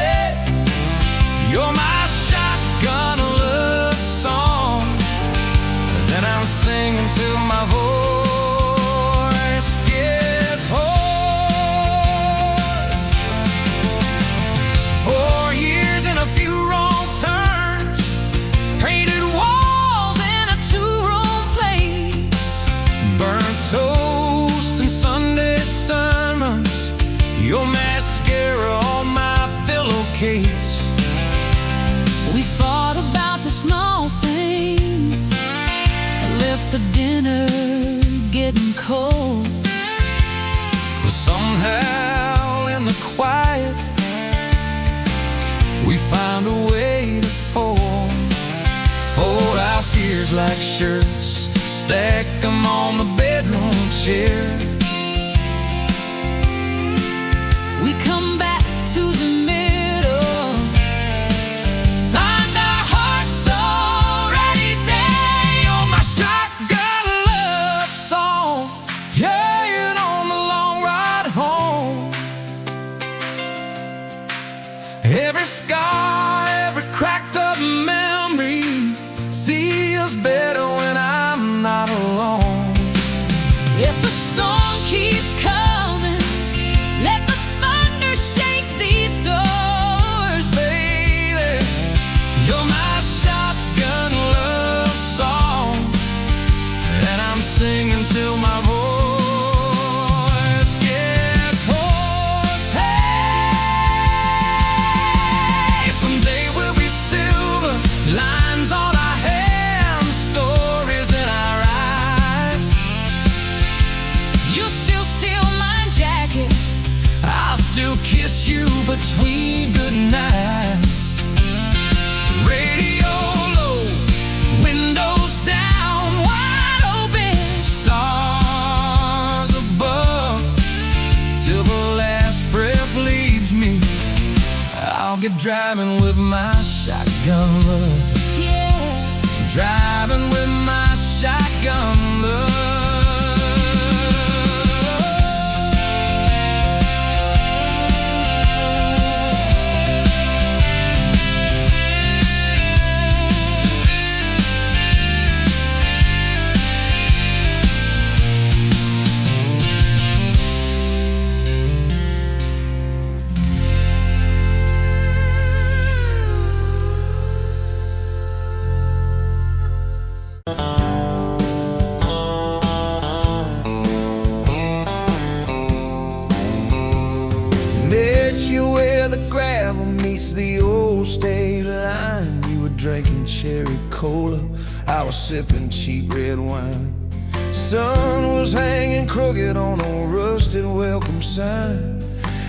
you're my shotgun love song that I'm singing till my voice gets hoarse. 4 years and a few wrong turns, painted walls in a two-room place, burnt toast and Sunday sermons, your mascara on my pillowcase. We fought about the small things, left the dinner getting cold. But somehow in the quiet, we found a way to fold our fears like shirts, stack them on the bedroom chair. We come back to the middle, find our hearts already dead. You're my shotgun love song, yeah, and on the long ride home. Every scar, every cracked up memory feels better when I'm not alone. If the storm keeps coming, let the thunder shake these doors. Baby, you're my shotgun love song, and I'm singing till my voice gets hoarse. Hey, someday we'll be silver, lines on our hands, stories in our eyes. You still steal my jacket, I'll still kiss you between good nights. Radio low, windows down, wide open. stars above, till the last breath leaves me. I'll get driving with my shotgun love, Yeah, driving with my shotgun love. Met you where the gravel meets the old state line. You were drinking cherry cola, I was sipping cheap red wine. Sun was hanging crooked on a rusted welcome sign.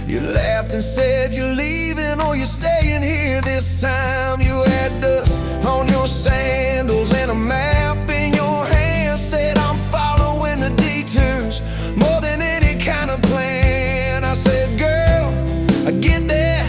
You laughed and said you're leaving or you're staying here this time. You had dust on your sandals and a map in your hand, said I'm following the detours more than any kind of plan. I said, girl, I get that,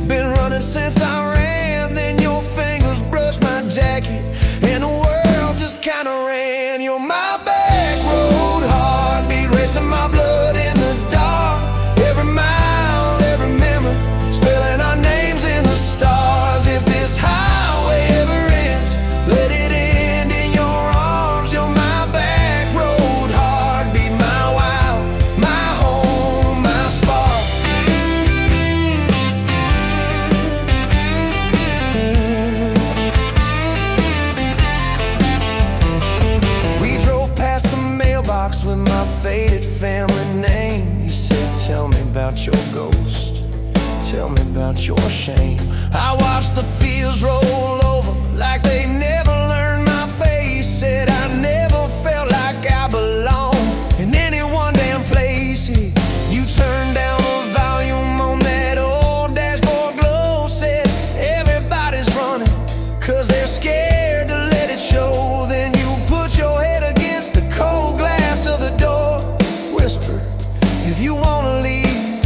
been running since I ran. Then your fingers brushed my jacket and the world just kinda ran. You're my back road heartbeat, racing my blood in the dark. Every mile, every memory, spelling our names in the stars. If this highway family name. You said, tell me about your ghost, tell me about your shame. I watched the fields roll over like they never learned my face. Said I never felt like I belonged in any one damn place. You turned down the volume on that old dashboard glow. Said everybody's running 'cause they're scared to let it show. Then you put your head against the cold glass of the door. Whisper, if you wanna leave,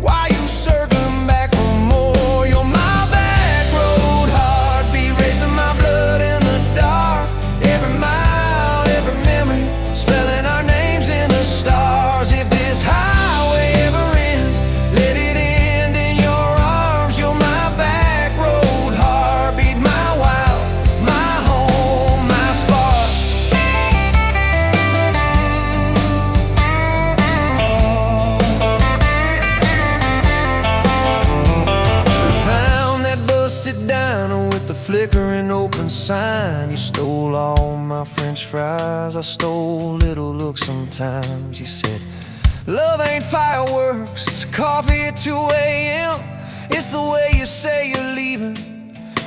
why you circling back for more? You're my back road heartbeat, racing my blood in the dark. Every mile, every memory, spelling our names in the stars. If this highway ever ends, let it end in your arms. You're my back road heartbeat, my wild, my home, my spark. Found that busted diner with the flickering open sign. You stole all my French fries, I stole little looks sometimes. You said, love ain't fireworks, it's coffee at 2 a.m. It's the way you say you're leaving,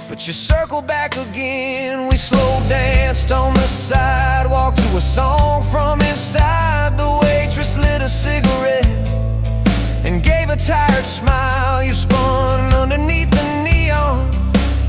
but you circle back again. We slow danced on the sidewalk to a song from inside. The waitress lit a cigarette and gave a tired smile. You spun underneath the neon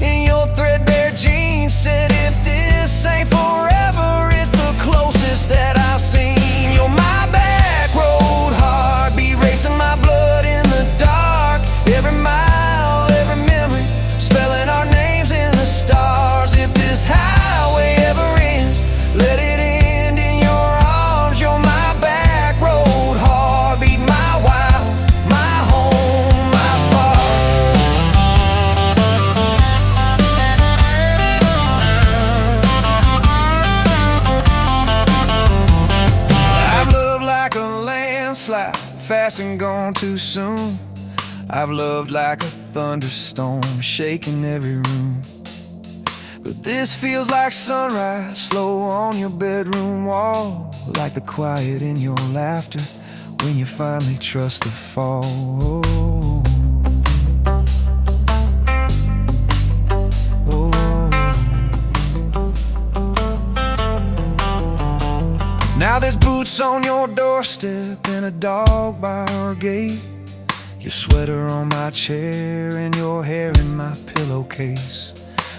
in your threadbare jeans. Said, if this ain't forever, it's the closest that I've seen. You're my back road heartbeat, racing my blood in the dark. Every mile, every memory, spelling our names in the stars. If this highway ever ends, let it end in your arms. You're my back road heartbeat, my wild, my home, my spark. I've loved like a landslide, fast and gone too soon. I've loved like a thunderstorm, shaking every room. But this feels like sunrise, slow on your bedroom wall. Like the quiet in your laughter when you finally trust the fall. Now there's boots on your doorstep and a dog by our gate. Your sweater on my chair and your hair in my pillowcase.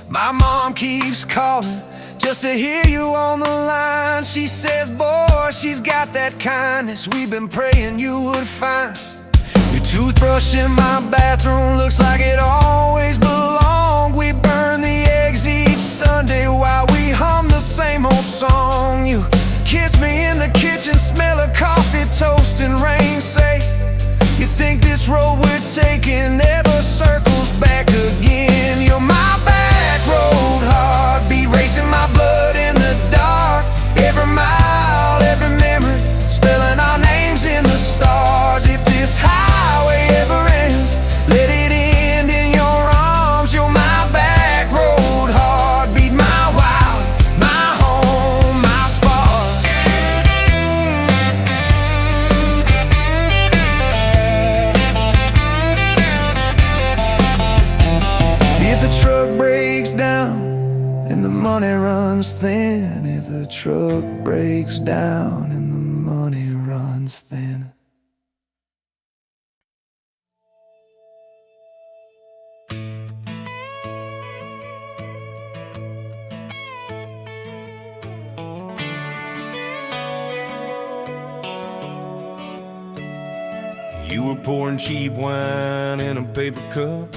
My mom keeps calling just to hear you on the line. She says, boy, she's got that kindness we've been praying you would find. Your toothbrush in my bathroom looks like it always belonged. We burn the eggs each Sunday while we hum the same old song. You kiss me in the kitchen, smell of coffee, toast, and rain. Say, you think this road we're taking never circles back again. You're my back road heartbeat, racing my blood in the dark. Every mile, every memory, spelling our names in the stars. If this highway ever ends, let it end in your arms. You're my back road heartbeat, my wild, my home, my spark. If the truck breaks down and the money runs thin, if the truck breaks down and the money runs thin. You were pouring cheap wine in a paper cup,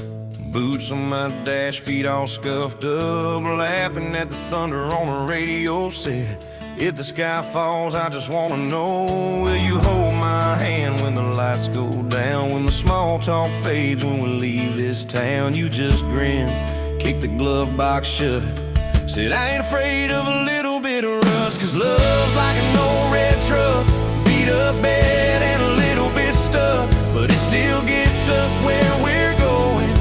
boots on my dash, feet all scuffed up, laughing at the thunder on the radio. Said, if the sky falls, I just wanna know, will you hold my hand when the lights go down, when the small talk fades, when we leave this town? You just grinned, kicked the glove box shut, said, I ain't afraid of a little bit of rust, 'cause love's like an old red truck, beat up bed and a little bit stuck, but it still gets us where we're going,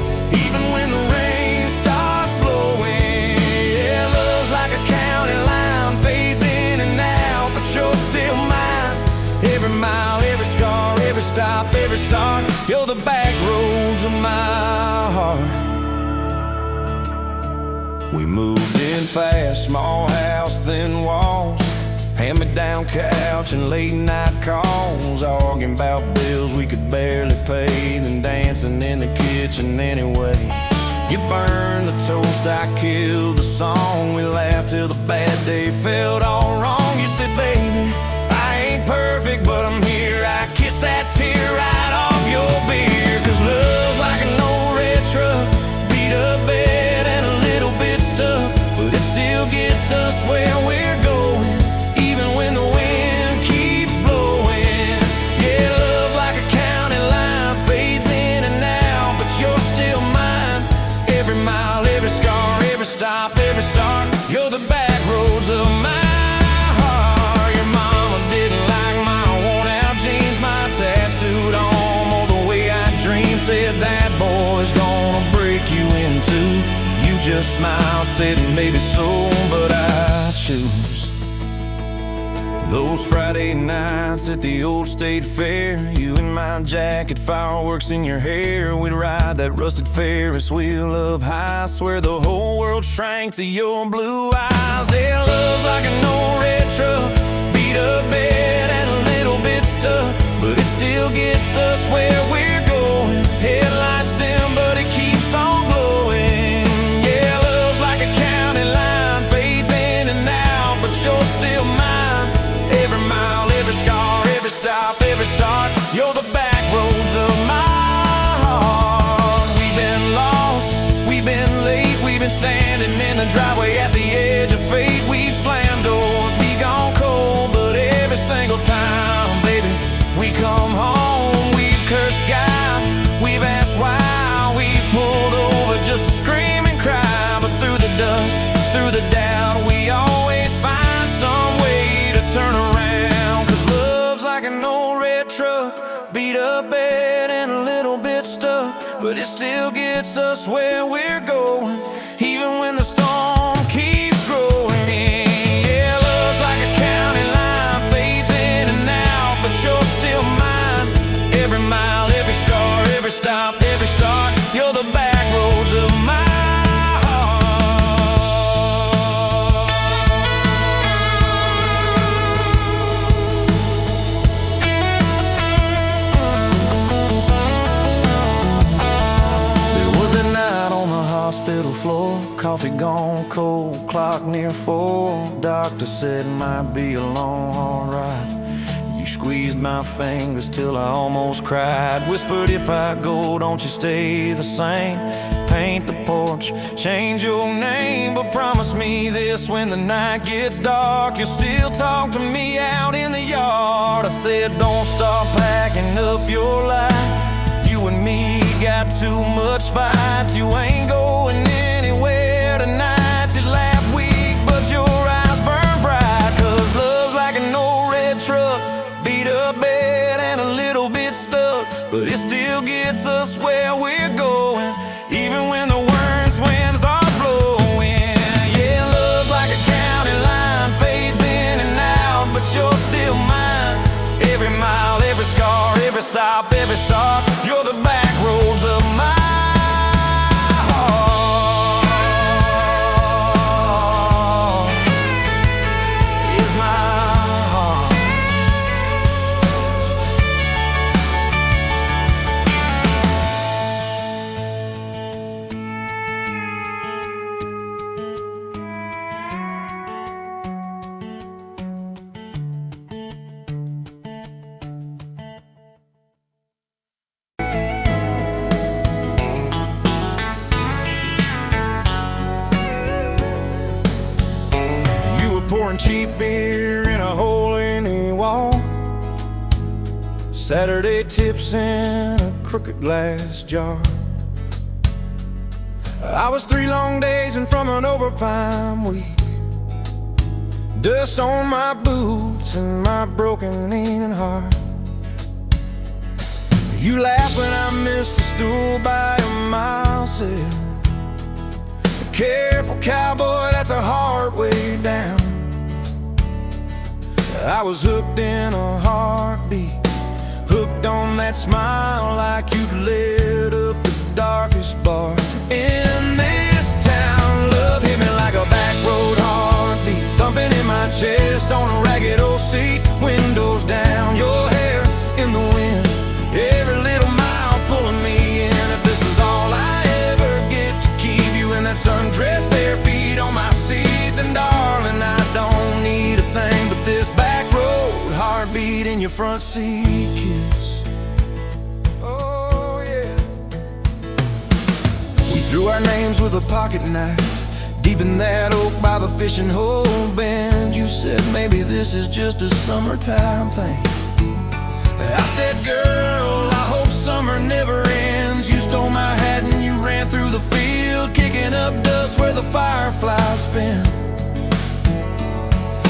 even when the rain starts blowing. Yeah, love's like a county line, fades in and out, but you're still mine. Every mile moved in fast, small house, thin walls, hand-me-down couch and late-night calls, arguing about bills we could barely pay, then dancing in the kitchen anyway. You burned the toast, I killed the song. We laughed till the bad day felt all wrong. You said, baby, I ain't perfect, but I'm here. I kiss that tear right off your beer. Cause love's like an old red truck, beat up bed and a little bit stuck, but it still gets us where we're going, even when the wind keeps blowing. Yeah, love's like a county line, fades in and out, but you're still mine. Every mile, every scar, every stop, every start, you're the back roads of my heart. Your mama didn't like my worn-out jeans, my tattooed arm, or the way I dream. Said that boy's gonna break you in two. You just smiled, said maybe so, but I choose those Friday nights at the old state fair. You in my jacket, fireworks in your hair. We'd ride that rusted Ferris wheel up high. Swear the whole world shrank to your blue eyes. Yeah, love's like an old red truck, beat up bed and a little bit stuck, but it still gets us where we're going. Headlights dim, but it keeps on glowing. Yeah, love's like a county line, fades in and out, but you're still mine. Every mile, every scar, every stop, every start, you're the back roads of my heart. We've been lost, we've been late, we've been standing in the driveway at the edge of fate. We've slammed doors, we gone cold, but every single time, baby, we come home. We've cursed God, we've asked why, we've pulled over just to scream and cry, but through the dust, through the doubt, we always find some way to turn around. Cause love's like an old red truck, beat up bed and a little bit stuck, but it still gets us where we're going, even when the storm keeps growing. Yeah, love's like a county line, fades in and out, but you're still mine. Every mile, every scar, every stop, every start, you're the back roads of my hospital floor, coffee gone cold, clock near 4. Doctor said might be a long, hard ride. You squeezed my fingers till I almost cried. Whispered, if I go, don't you stay the same. Paint the porch, change your name, but promise me this: when the night gets dark, you'll still talk to me out in the yard. I said, don't stop packing up your life. You and me got too much fight. You ain't going anywhere tonight. You laugh weak, but your eyes burn bright. Cause love's like an old red truck, beat up bed and a little bit stuck, but it still gets us where we're going, even when the worst wind starts blowing. Yeah, love's like a county line, fades in and out, but you're still mine. Every mile, every scar, every stop, every start, you're the back roads of my heart. Is my heart. Pouring cheap beer in a hole in the wall, Saturday tips in a crooked glass jar. I was 3 long days and from an overtime week, dust on my boots and my broken leaning heart. You laughed when I missed a stool by a mile, said, careful cowboy, that's a hard way down. I was hooked in a heartbeat, hooked on that smile, like you'd lit up the darkest bar in this town. Love hit me like chest on a ragged old seat, windows down, your hair in the wind, every little mile pulling me in. If this is all I ever get to keep you in that sundress, bare feet on my seat, then darling, I don't need a thing but this back road heartbeat in your front seat kiss. Oh yeah. We threw our names with a pocket knife deep in that oak by the fishing hole bend. You said maybe this is just a summertime thing. I said, girl, I hope summer never ends. You stole my hat and you ran through the field, kicking up dust where the fireflies spin.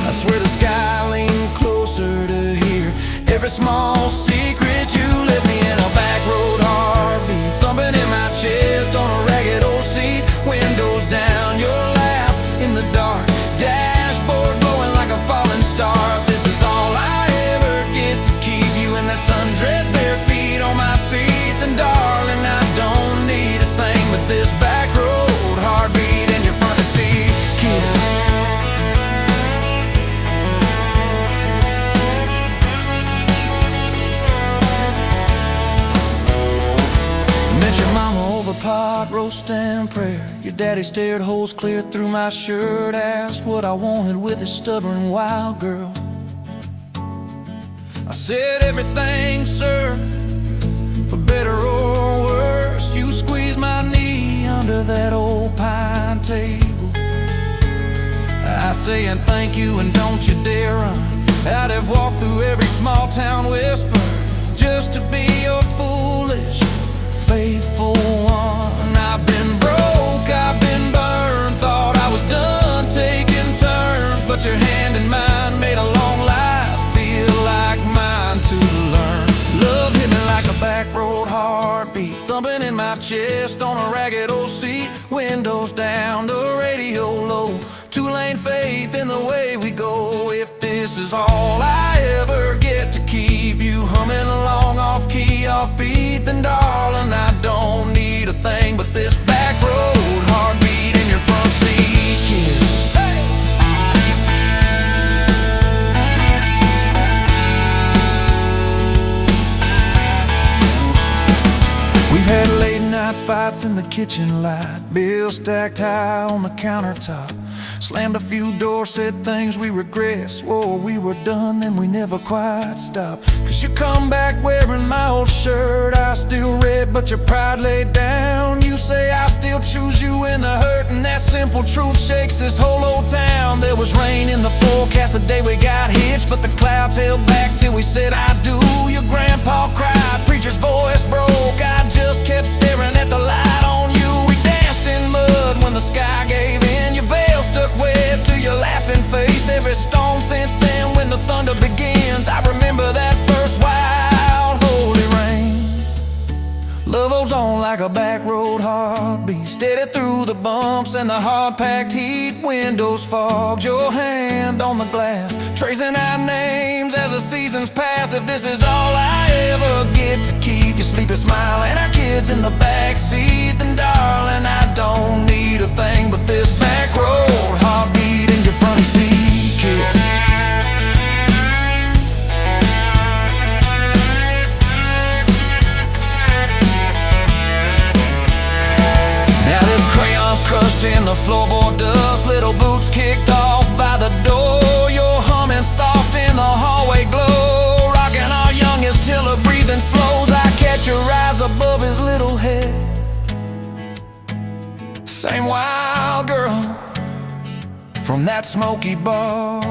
I swear the sky leaned closer to hear every small secret you let me in. A back road heartbeat thumping in my chest on a ragged old seat, windows down, your laugh in the dark, dashboard glowing like a falling star. If this is all I ever get to keep you in that sundress, bare feet on my seat, then darling, I don't need a thing but this back road heartbeat in your front seat kiss. Met your mama over pot roast and prayer. Your daddy stared holes clear through my shirt, asked what I wanted with his stubborn wild girl. I said everything, sir, for better or worse. You squeezed my knee under that old pine table. I say and thank you and don't you dare run. I'd have walked through every small town whisper just to be your foolish, faithful one. I've been broke, I've been burned, thought I was done taking turns, but your hand in mine made a long life feel like mine to learn. Love hit me like a back road heartbeat thumping in my chest on a ragged old seat, windows down, the radio low, two-lane faith in the way we go. If this is all I ever get to keep you humming along off key, off beat, then darling, I don't need a thing but this back road heartbeat in your front seat kiss. Hey! We've had late night fights in the kitchen light, bills stacked high on the countertop, slammed a few doors, said things we regret, swore we were done, then we never quite stopped. Cause you come back wearing my old shirt, I still red but your pride laid down. You say I still choose you in the hurt, and that simple truth shakes this whole old town. There was rain in the forecast the day we got hitched, but the clouds held back till we said I do. Your grandpa cried, preacher's voice broke, I just kept staring at the light on you. We danced in mud when the sky gave in, your veil stuck wet to your laughing face. Every storm since then when the thunder begins, I remember that first wild holy rain. Love holds on like a back road heartbeat, steady through the bumps and the hard-packed heat. Windows fogged, your hand on the glass, tracing our names as the seasons pass. If this is all I ever get to keep you sleeping, smiling, our kids in the back seat, then darling, I don't need a thing but this back road heartbeat in your front seat kiss. Now this crayon's crushed in the floorboard dust, little boots kicked off by the door. You're humming soft in the hallway glow, rocking our youngest till her breathing slows. I catch your eyes above his little head, same wild girl from that smoky bar.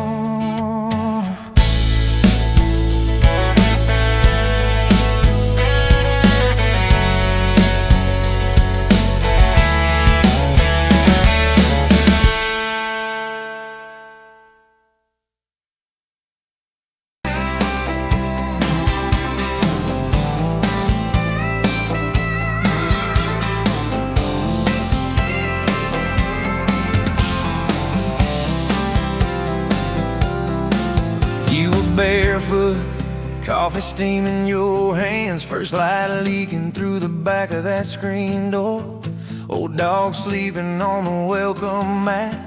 You were barefoot, coffee steaming your hands, first light leaking through the back of that screen door. Old dog sleeping on the welcome mat.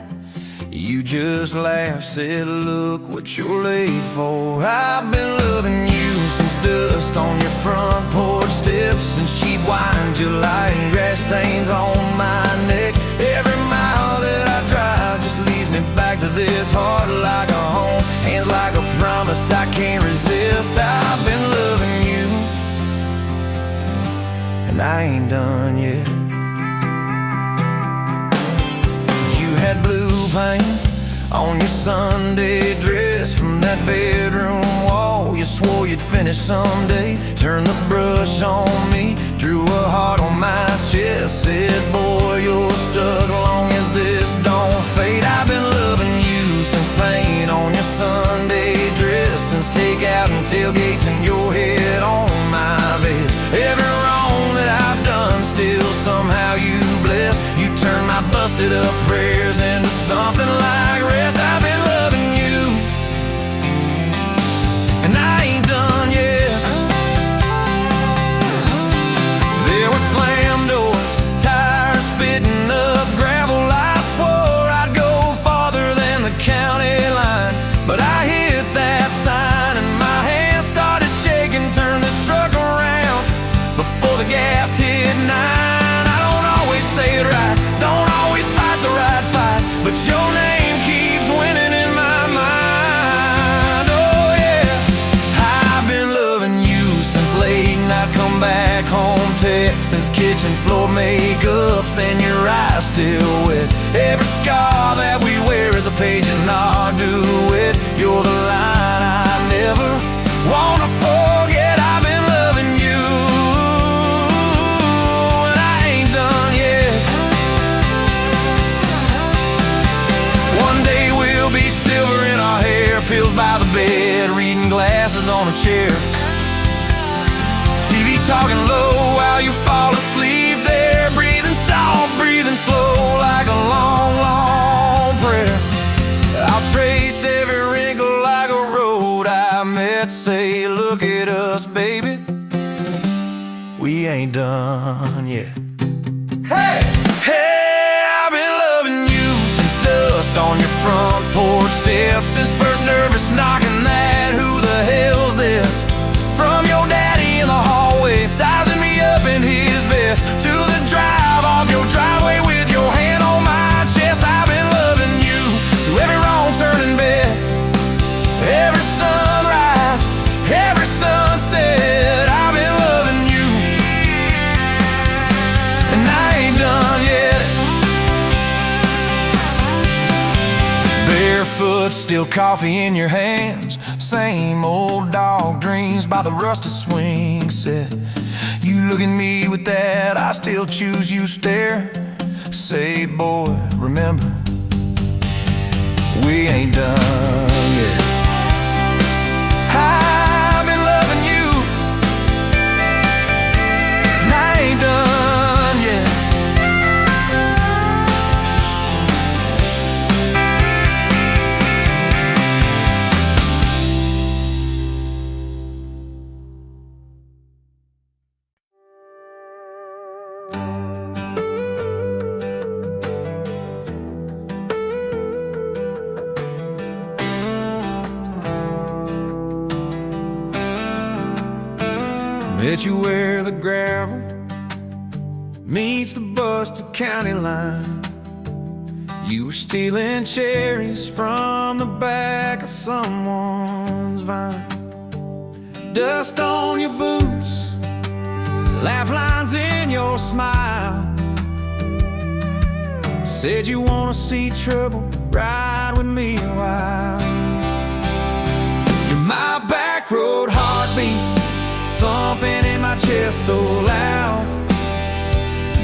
You just laughed, said, look what you're late for. I've been loving you since dust on your front porch steps, since cheap wine, July, and grass stains on my neck. Every mile that I drive just leads me back to this heart like a home, hands like a promise I can't resist. I've been loving you, and I ain't done yet. You had blue paint on your Sunday dress from that bedroom wall. You swore you'd finish someday. Turned the brush on me, drew a heart on my chest, said, boy, you're stuck long as this don't fade. I've been loving you since paint on your Sunday dress, since takeout and tailgates and your head on my vest. Every wrong that I've done, still somehow you bless. You turn my busted up prayers into something like rest. I've been loving you, and I ain't done yet. There were slam doors, tires spitting up gravel. I swore I'd go farther than the county line, but I hit that sign and my hands started shaking. Turned this truck around before the gas hit 9. I don't always say it right, don't always fight the right fight, but your name keeps winning in my mind. Oh yeah, I've been loving you since late night come back home text, since kitchen floor makeups and your eyes still wet. Every scar that we wear is a page in our duet. You're the line I never wanna forget. I've been loving you, and I ain't done yet. One day we'll be silver in our hair, pills by the bed, reading glasses on a chair, TV talking low while you fall asleep there, breathing soft, breathing slow like a long, long prayer. I'll trace every wrinkle like a road I met, say, look at us, baby, we ain't done yet. Hey! Hey, I've been loving you since dust on your front porch steps, since first nervous knocking that who the hell's this, from your daddy in the hallway sizing me up in his vest, to the drive off your driveway with your hand on my chest. I've been loving you through every wrong turn in bed, every sunrise, every sunset. I've been loving you, and I ain't done yet. Barefoot, still coffee in your hands, same old dog dreams by the rusted swing set. You look at me with that I still choose you stare, say, boy, remember, we ain't done yet. I've been loving you, and I ain't done yet. Met you where the gravel meets the busted county line. You were stealing cherries from the back of someone's vine. Dust on your boots, laugh lines in your smile. Said you wanna see trouble, ride with me a while. You're my back road heartbeat, thumping in my chest so loud.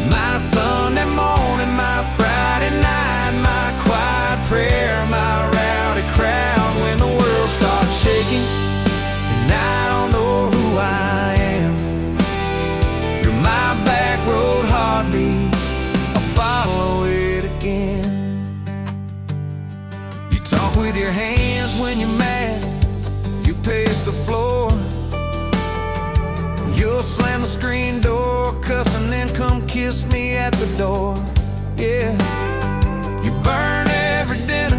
My Sunday morning, my Friday night, my quiet prayer, my rowdy crowd. When the world starts shaking and I don't know who I am, you're my back road heartbeat, I'll follow it again. You talk with your hands when you're mad, you pace the floor. You'll slam the screen door, cuss, and then come kiss me at the door. Yeah, you burn every dinner,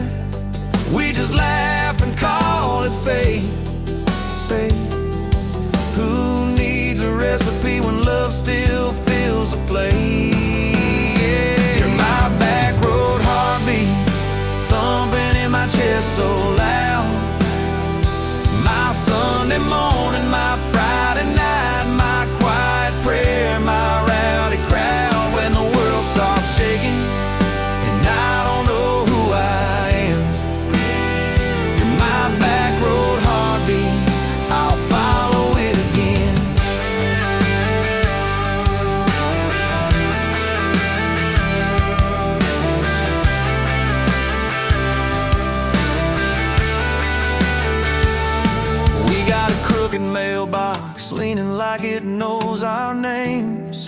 like it knows our names.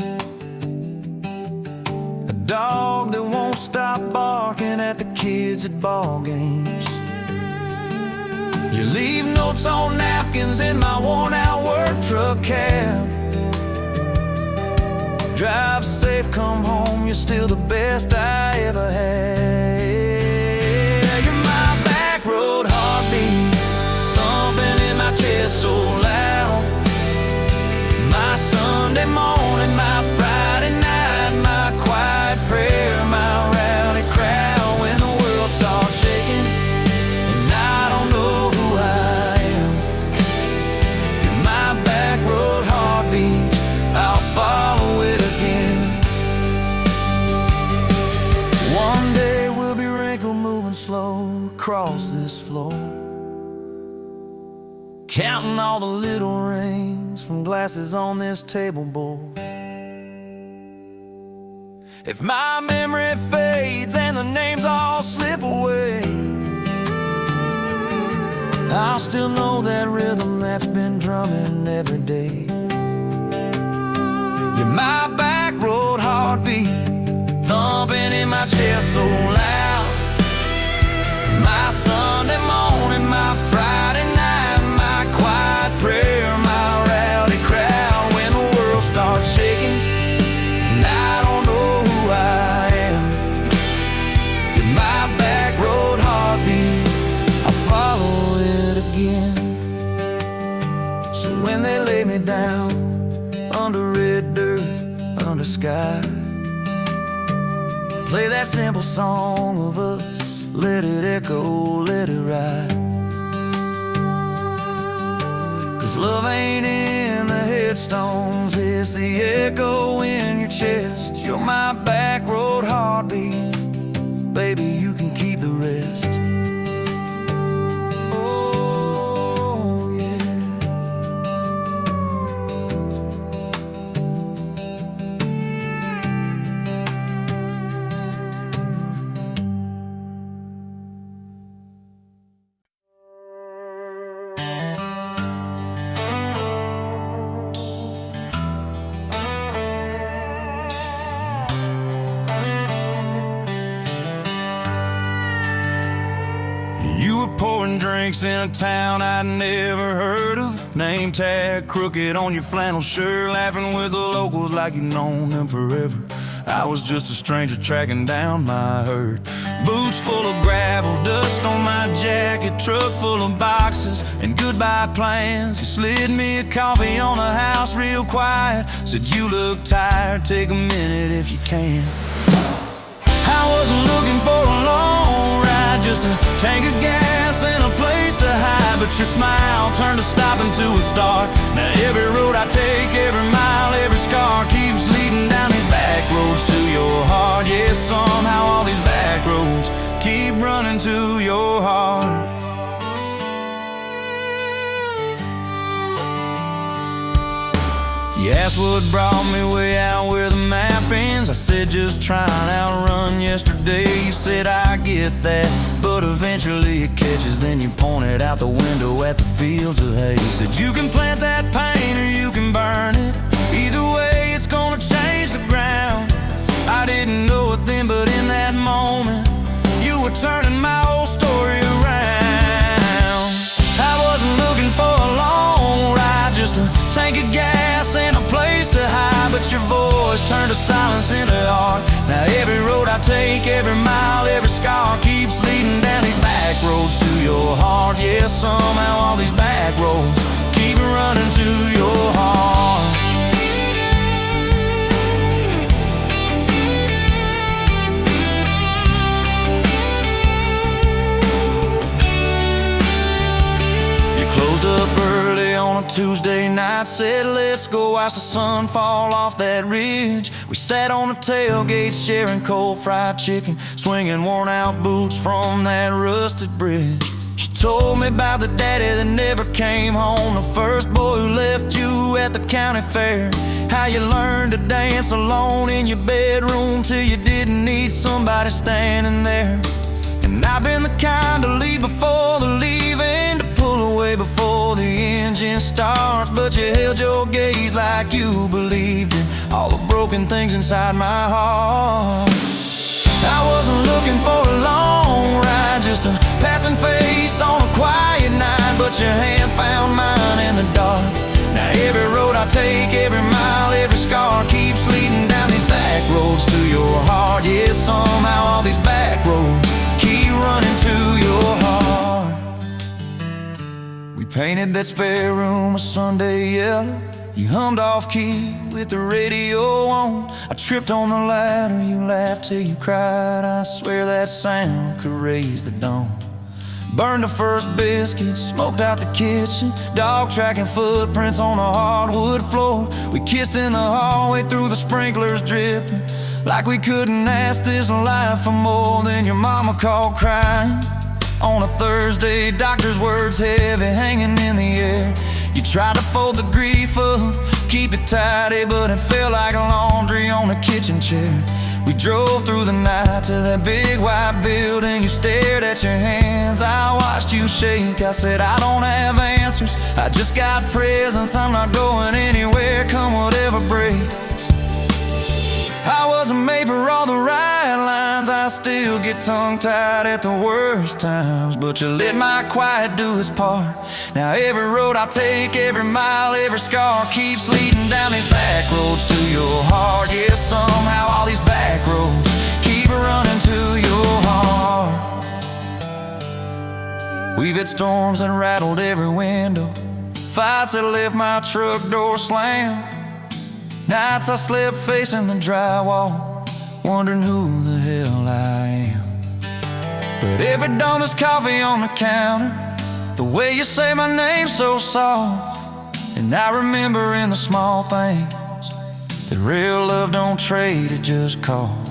A dog that won't stop barking at the kids at ball games. You leave notes on napkins in my worn-out work truck cab. Drive safe, come home, you're still the best I ever had. You're my back road heartbeat, thumping in my chest so loud. My Sunday morning, my Friday night, my quiet prayer, my rowdy crowd. When the world starts shaking and I don't know who I am, you're my back road heartbeat, I'll follow it again. One day we'll be wrinkled, moving slow across this floor, counting all the little rings from glasses on this table board. If my memory fades and the names all slip away, I'll still know that rhythm that's been drumming every day. You're my back road heartbeat, thumping in my chest so loud. My Sunday morning, my Friday night, my quiet prayer, my rowdy crowd. When the world starts shaking and I don't know who I am, you're my back road heartbeat, I'll follow it again. So when they lay me down under red dirt, under sky, play that simple song of us, let it echo, let it ride. 'Cause love ain't in the headstones, it's the echo in your chest. You're my back road heartbeat, baby, you can keep the rest. Oh, yeah. You were pouring drinks in a town I'd never heard of. Name tag crooked on your flannel shirt, laughing with the locals like you'd known them forever. I was just a stranger tracking down my herd. Boots full of gravel, dust on my jacket, truck full of boxes and goodbye plans. You slid me a coffee on the house real quiet, said you look tired, take a minute if you can. I wasn't looking for a long ride, just a tank of gas and a place to hide. But your smile turned a stop into a start. Now every road I take, every mile, every scar keeps leading down these back roads to your heart. Yeah, somehow all these back roads keep running to your heart. You asked what brought me way out where the map ends. I said just trying to outrun yesterday. You said I get that, but eventually it catches. Then you pointed out the window at the fields of hay. You said you can plant that pain or you can burn it. Either way it's gonna change the ground. I didn't know it then, but in that moment you were turning my whole story around. I wasn't looking for a long ride, just a tank of gas and a place to hide. But your voice turned a silence into art. Now every road I take, every mile, every scar keeps leading down these back roads to your heart. Yeah, somehow all these back roads keep running to your heart. Closed up early on a Tuesday night, said let's go watch the sun fall off that ridge. We sat on the tailgate sharing cold fried chicken, swinging worn out boots from that rusted bridge. She told me about the daddy that never came home, the first boy who left you at the county fair. How you learned to dance alone in your bedroom till you didn't need somebody standing there. And I've been the kind to leave before the leaving, to pull away before the engine darkness starts, but you held your gaze like you believed in all the broken things inside my heart. I wasn't looking for a long ride, just a passing face on a quiet night, but your hand found mine in the dark. Now every road I take, every mile, every scar keeps leading down these back roads to your heart. Yeah, somehow all these back roads keep running to your heart. We painted that spare room a Sunday yellow. You hummed off key with the radio on. I tripped on the ladder, you laughed till you cried. I swear that sound could raise the dawn. Burned the first biscuit, smoked out the kitchen, dog tracking footprints on the hardwood floor. We kissed in the hallway through the sprinklers dripping, like we couldn't ask this life for more. Than your mama called crying on a Thursday, doctor's words heavy hanging in the air. You tried to fold the grief up, keep it tidy, but it felt like laundry on a kitchen chair. We drove through the night to that big white building. You stared at your hands, I watched you shake. I said, I don't have answers, I just got presents. I'm not going anywhere, come whatever breaks. I wasn't made for all the right lines, I still get tongue-tied at the worst times, but you let my quiet do its part. Now every road I take, every mile, every scar keeps leading down these back roads to your heart. Yeah, somehow all these back roads keep running to your heart. We've had storms that rattled every window, fights that left my truck door slammed, nights I slept facing the drywall, wondering who the hell I am. But every dawn there's coffee on the counter, the way you say my name so soft. And I remember in the small things that real love don't trade, it just costs.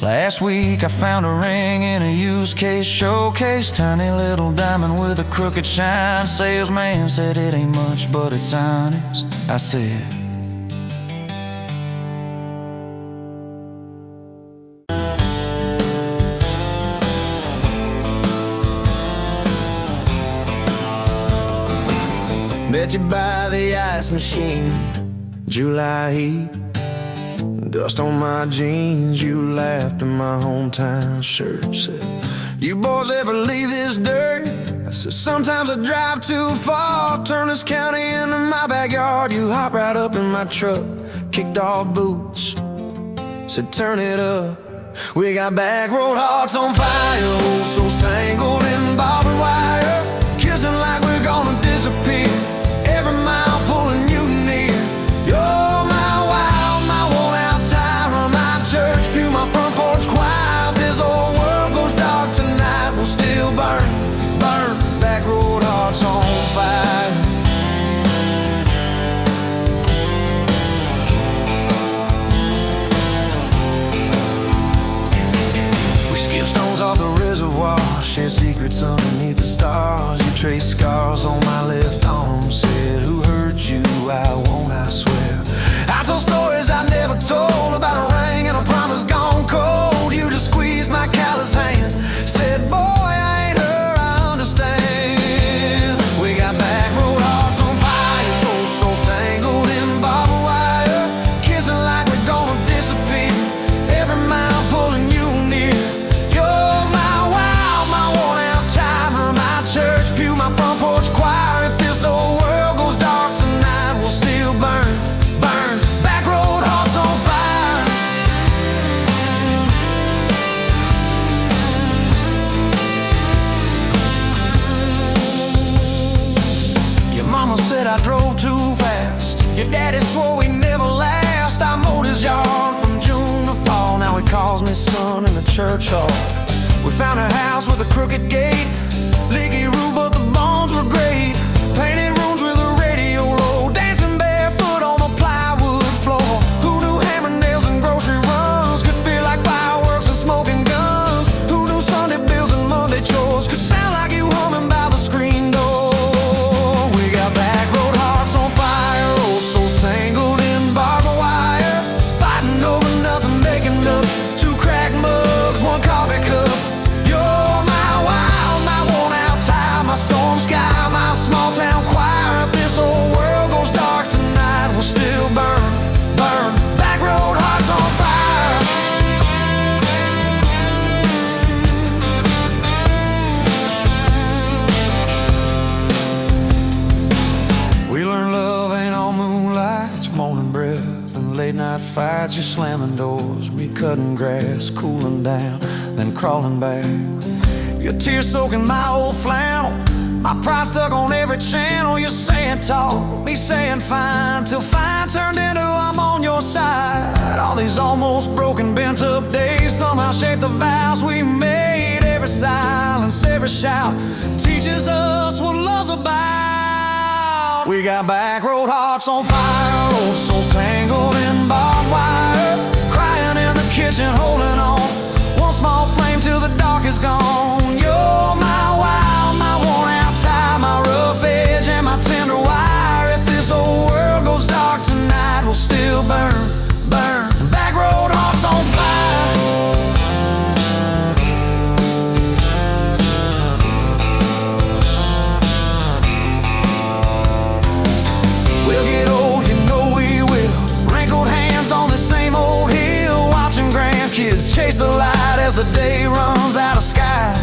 Last week I found a ring in a used case showcase, tiny little diamond with a crooked shine. Salesman said it ain't much, but it's honest. I said, met you by the ice machine, July heat, dust on my jeans. You laughed in my hometown shirt, said, you boys ever leave this dirt? I said, sometimes I drive too far, turn this county into my backyard. You hopped right up in my truck, kicked off boots, said turn it up. We got back road hearts on fire, old souls tangled in barbed wire, kissing like we're gonna disappear, every mile pulling you near. You're my wild, my worn out tire, my church pew, my front porch choir. If this whole world goes dark tonight, we'll still burn, burn, back road hearts on fire. We skipped stones off the reservoir, shared secrets underneath the stars. You traced scars on my left arm, said, who hurt you? I won't, I swear. I told stories I never told, about a ring and a promise gone cold. You just squeezed my callous hand, said, boy, I ain't her, I understand. We got back road hearts on fire, old souls tangled in barbed wire, kissing like we're gonna disappear, every mile pulling you near. You're my wild, my worn out timer, my church pew, my front porch choir. If this whole world goes dark tonight, we'll still burn, burn, back road hearts on fire. Your mama said I drove too fast, your daddy swore we never last. I mowed his yard from June to fall, now he calls me son in the church hall. We found a house with a crooked gate, leaky roof, but the bones were great. Painted rooms with a radio low, dancing barefoot on the plywood floor. Who knew hammer nails and grocery runs could feel like fireworks and smoking guns? Who knew Sunday bills and Monday chores could sound like you humming by the screen door? We got back road hearts on fire, old souls tangled in barbed wire, fighting over nothing, making up two cracked mugs, one coffee cup. You're my wild, my worn out tire, my storm sky, my small fights, you're slamming doors, me cutting grass, cooling down, then crawling back. Your tears soaking my old flannel, my pride stuck on every channel. You're saying talk, me saying fine, till fine turned into I'm on your side. All these almost broken, bent up days somehow shaped the vows we made. Every silence, every shout teaches us what love's about. We got back road hearts on fire, old souls tangled in barbed wire, crying in the kitchen, holding on. One small flame till the dark is gone. You're my wild, my worn out tie, my rough edge and my tender wire. If this whole world goes dark tonight, we'll still burn, burn. Back road hearts on fire. We'll get old, you know we will. Wrinkled hands on the same old hill, watching grandkids chase the light as the day runs out of sky.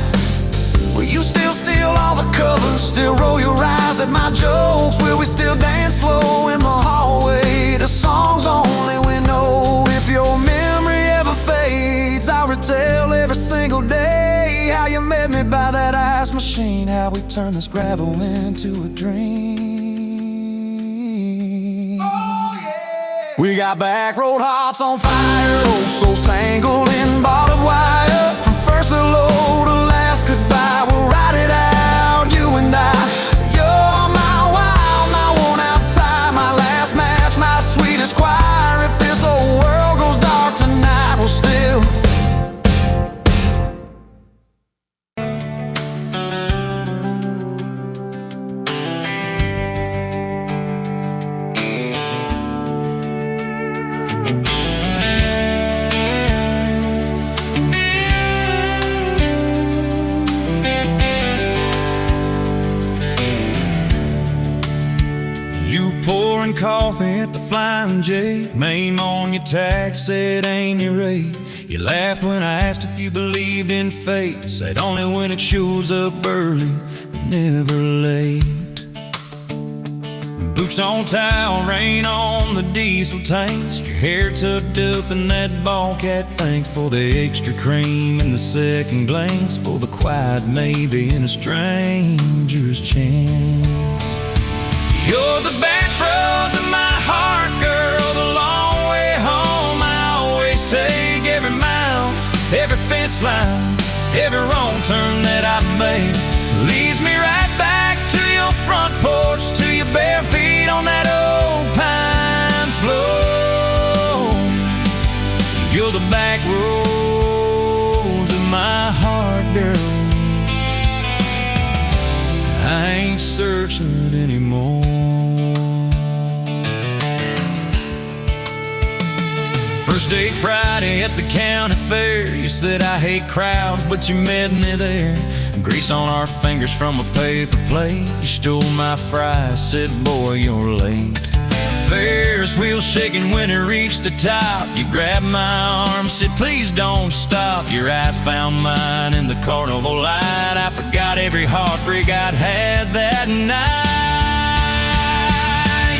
Will you still steal all the covers, still roll your eyes at my jokes? Will we still dance slow in the hallway to songs only we know? If your memory ever fades, I'll retell every single day how you met me by that ice machine, how we turned this gravel into a dream. We got back road hearts on fire, old souls tangled in barbed wire. From first hello to last goodbye, we'll ride it out, you and I. You're my wild, my worn out tie, my last match, my sweetest choir. If this whole world goes dark tonight, we'll still pouring coffee at the Flying J. Name on your tax said ain't your rate. You laughed when I asked if you believed in fate. Said only when it shows up early, never late. Boots on towel, rain on the diesel tanks. Your hair tucked up in that ball cat. Thanks for the extra cream and the second glance, for the quiet maybe in a stranger's chance. You're the back roads of my heart, girl, the long way home. I always take every mile, every fence line, every wrong turn that I've made. Leads me right back to your front porch, to your bare feet on that old pine floor. You're the back roads of my heart, girl. I ain't searching anymore. First date Friday at the county fair. You said I hate crowds, but you met me there. Grease on our fingers from a paper plate. You stole my fries, said boy you're late. Ferris wheel shaking when it reached the top. You grabbed my arm, said please don't stop. Your eyes found mine in the carnival light. I forgot every heartbreak I'd had that night.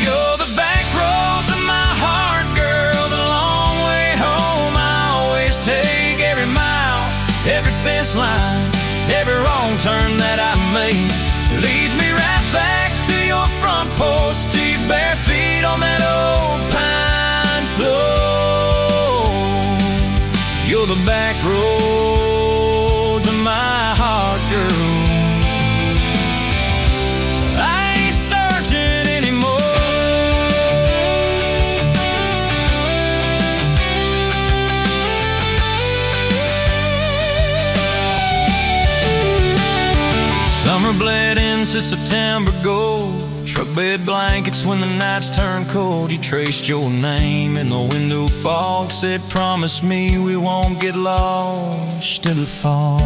You're the back roads of my heart, girl, the long way home. I always take every mile, every fence line, every wrong turn that I made. It leads me right back to your front porch, to your bare feet on that old pine floor. You're the back roads of my heart, girl. I ain't searching anymore. Summer bled into September gold. Truck bed blankets when the nights turn cold. You traced your name in the window fog. Said promise me we won't get lost in the fog.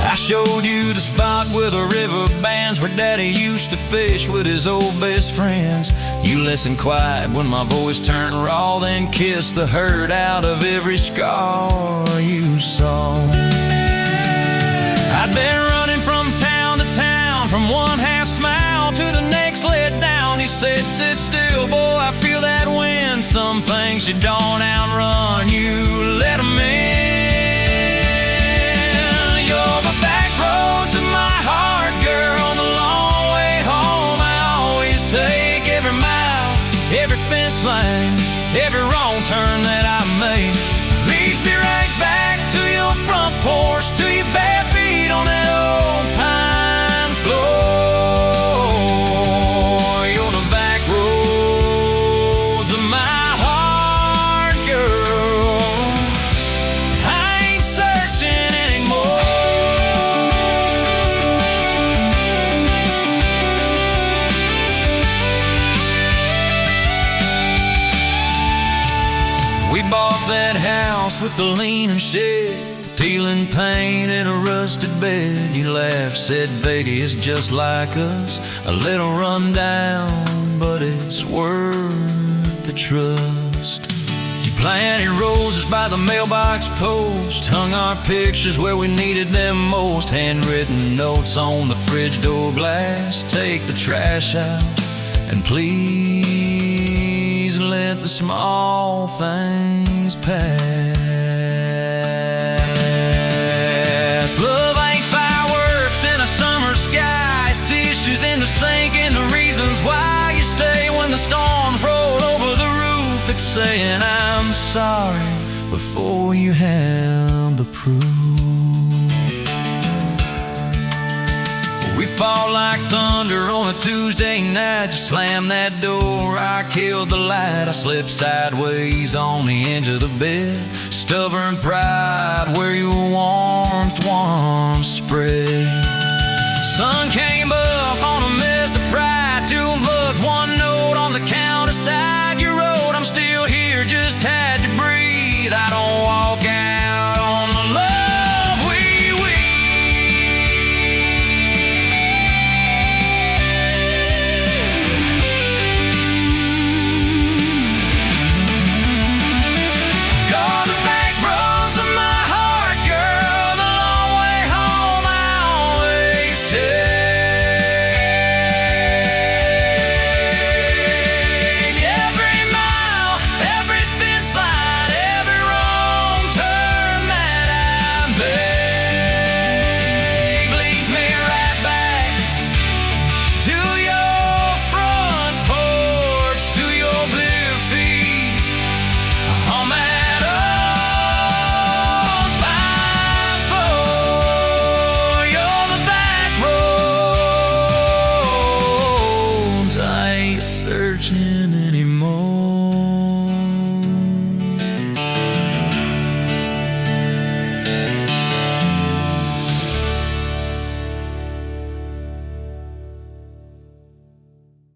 I showed you the spot where the river bands, where Daddy used to fish with his old best friends. You listened quiet when my voice turned raw, then kissed the hurt out of every scar you saw. I'd been running from town to town, from one half smile to the next let down. You said sit still, boy, I feel that wind. Some some things you don't outrun, you let 'em in. You're the back roads of my heart, girl. The long way home I always take. Every mile, every fence line, every wrong turn that I make leads me right back to your front porch, to your bare feet on that old pine floor. You're the back roads of my heart, girl. I ain't searching anymore. We bought that house with the leaning shed, peeling paint in a rusted bed. You laughed, said, baby, it's just like us, a little run down, but it's worth the trust. You planted roses by the mailbox post, hung our pictures where we needed them most, handwritten notes on the fridge door glass. Take the trash out and please let the small things pass. Love ain't fireworks in a summer sky. It's tissues in the sink and the reasons why you stay when the storms roll over the roof. It's saying I'm sorry before you have the proof. We fall like thunder on a Tuesday night. Just slam that door, I killed the light. I slipped sideways on the edge of the bed. Stubborn pride where your warmth once spread.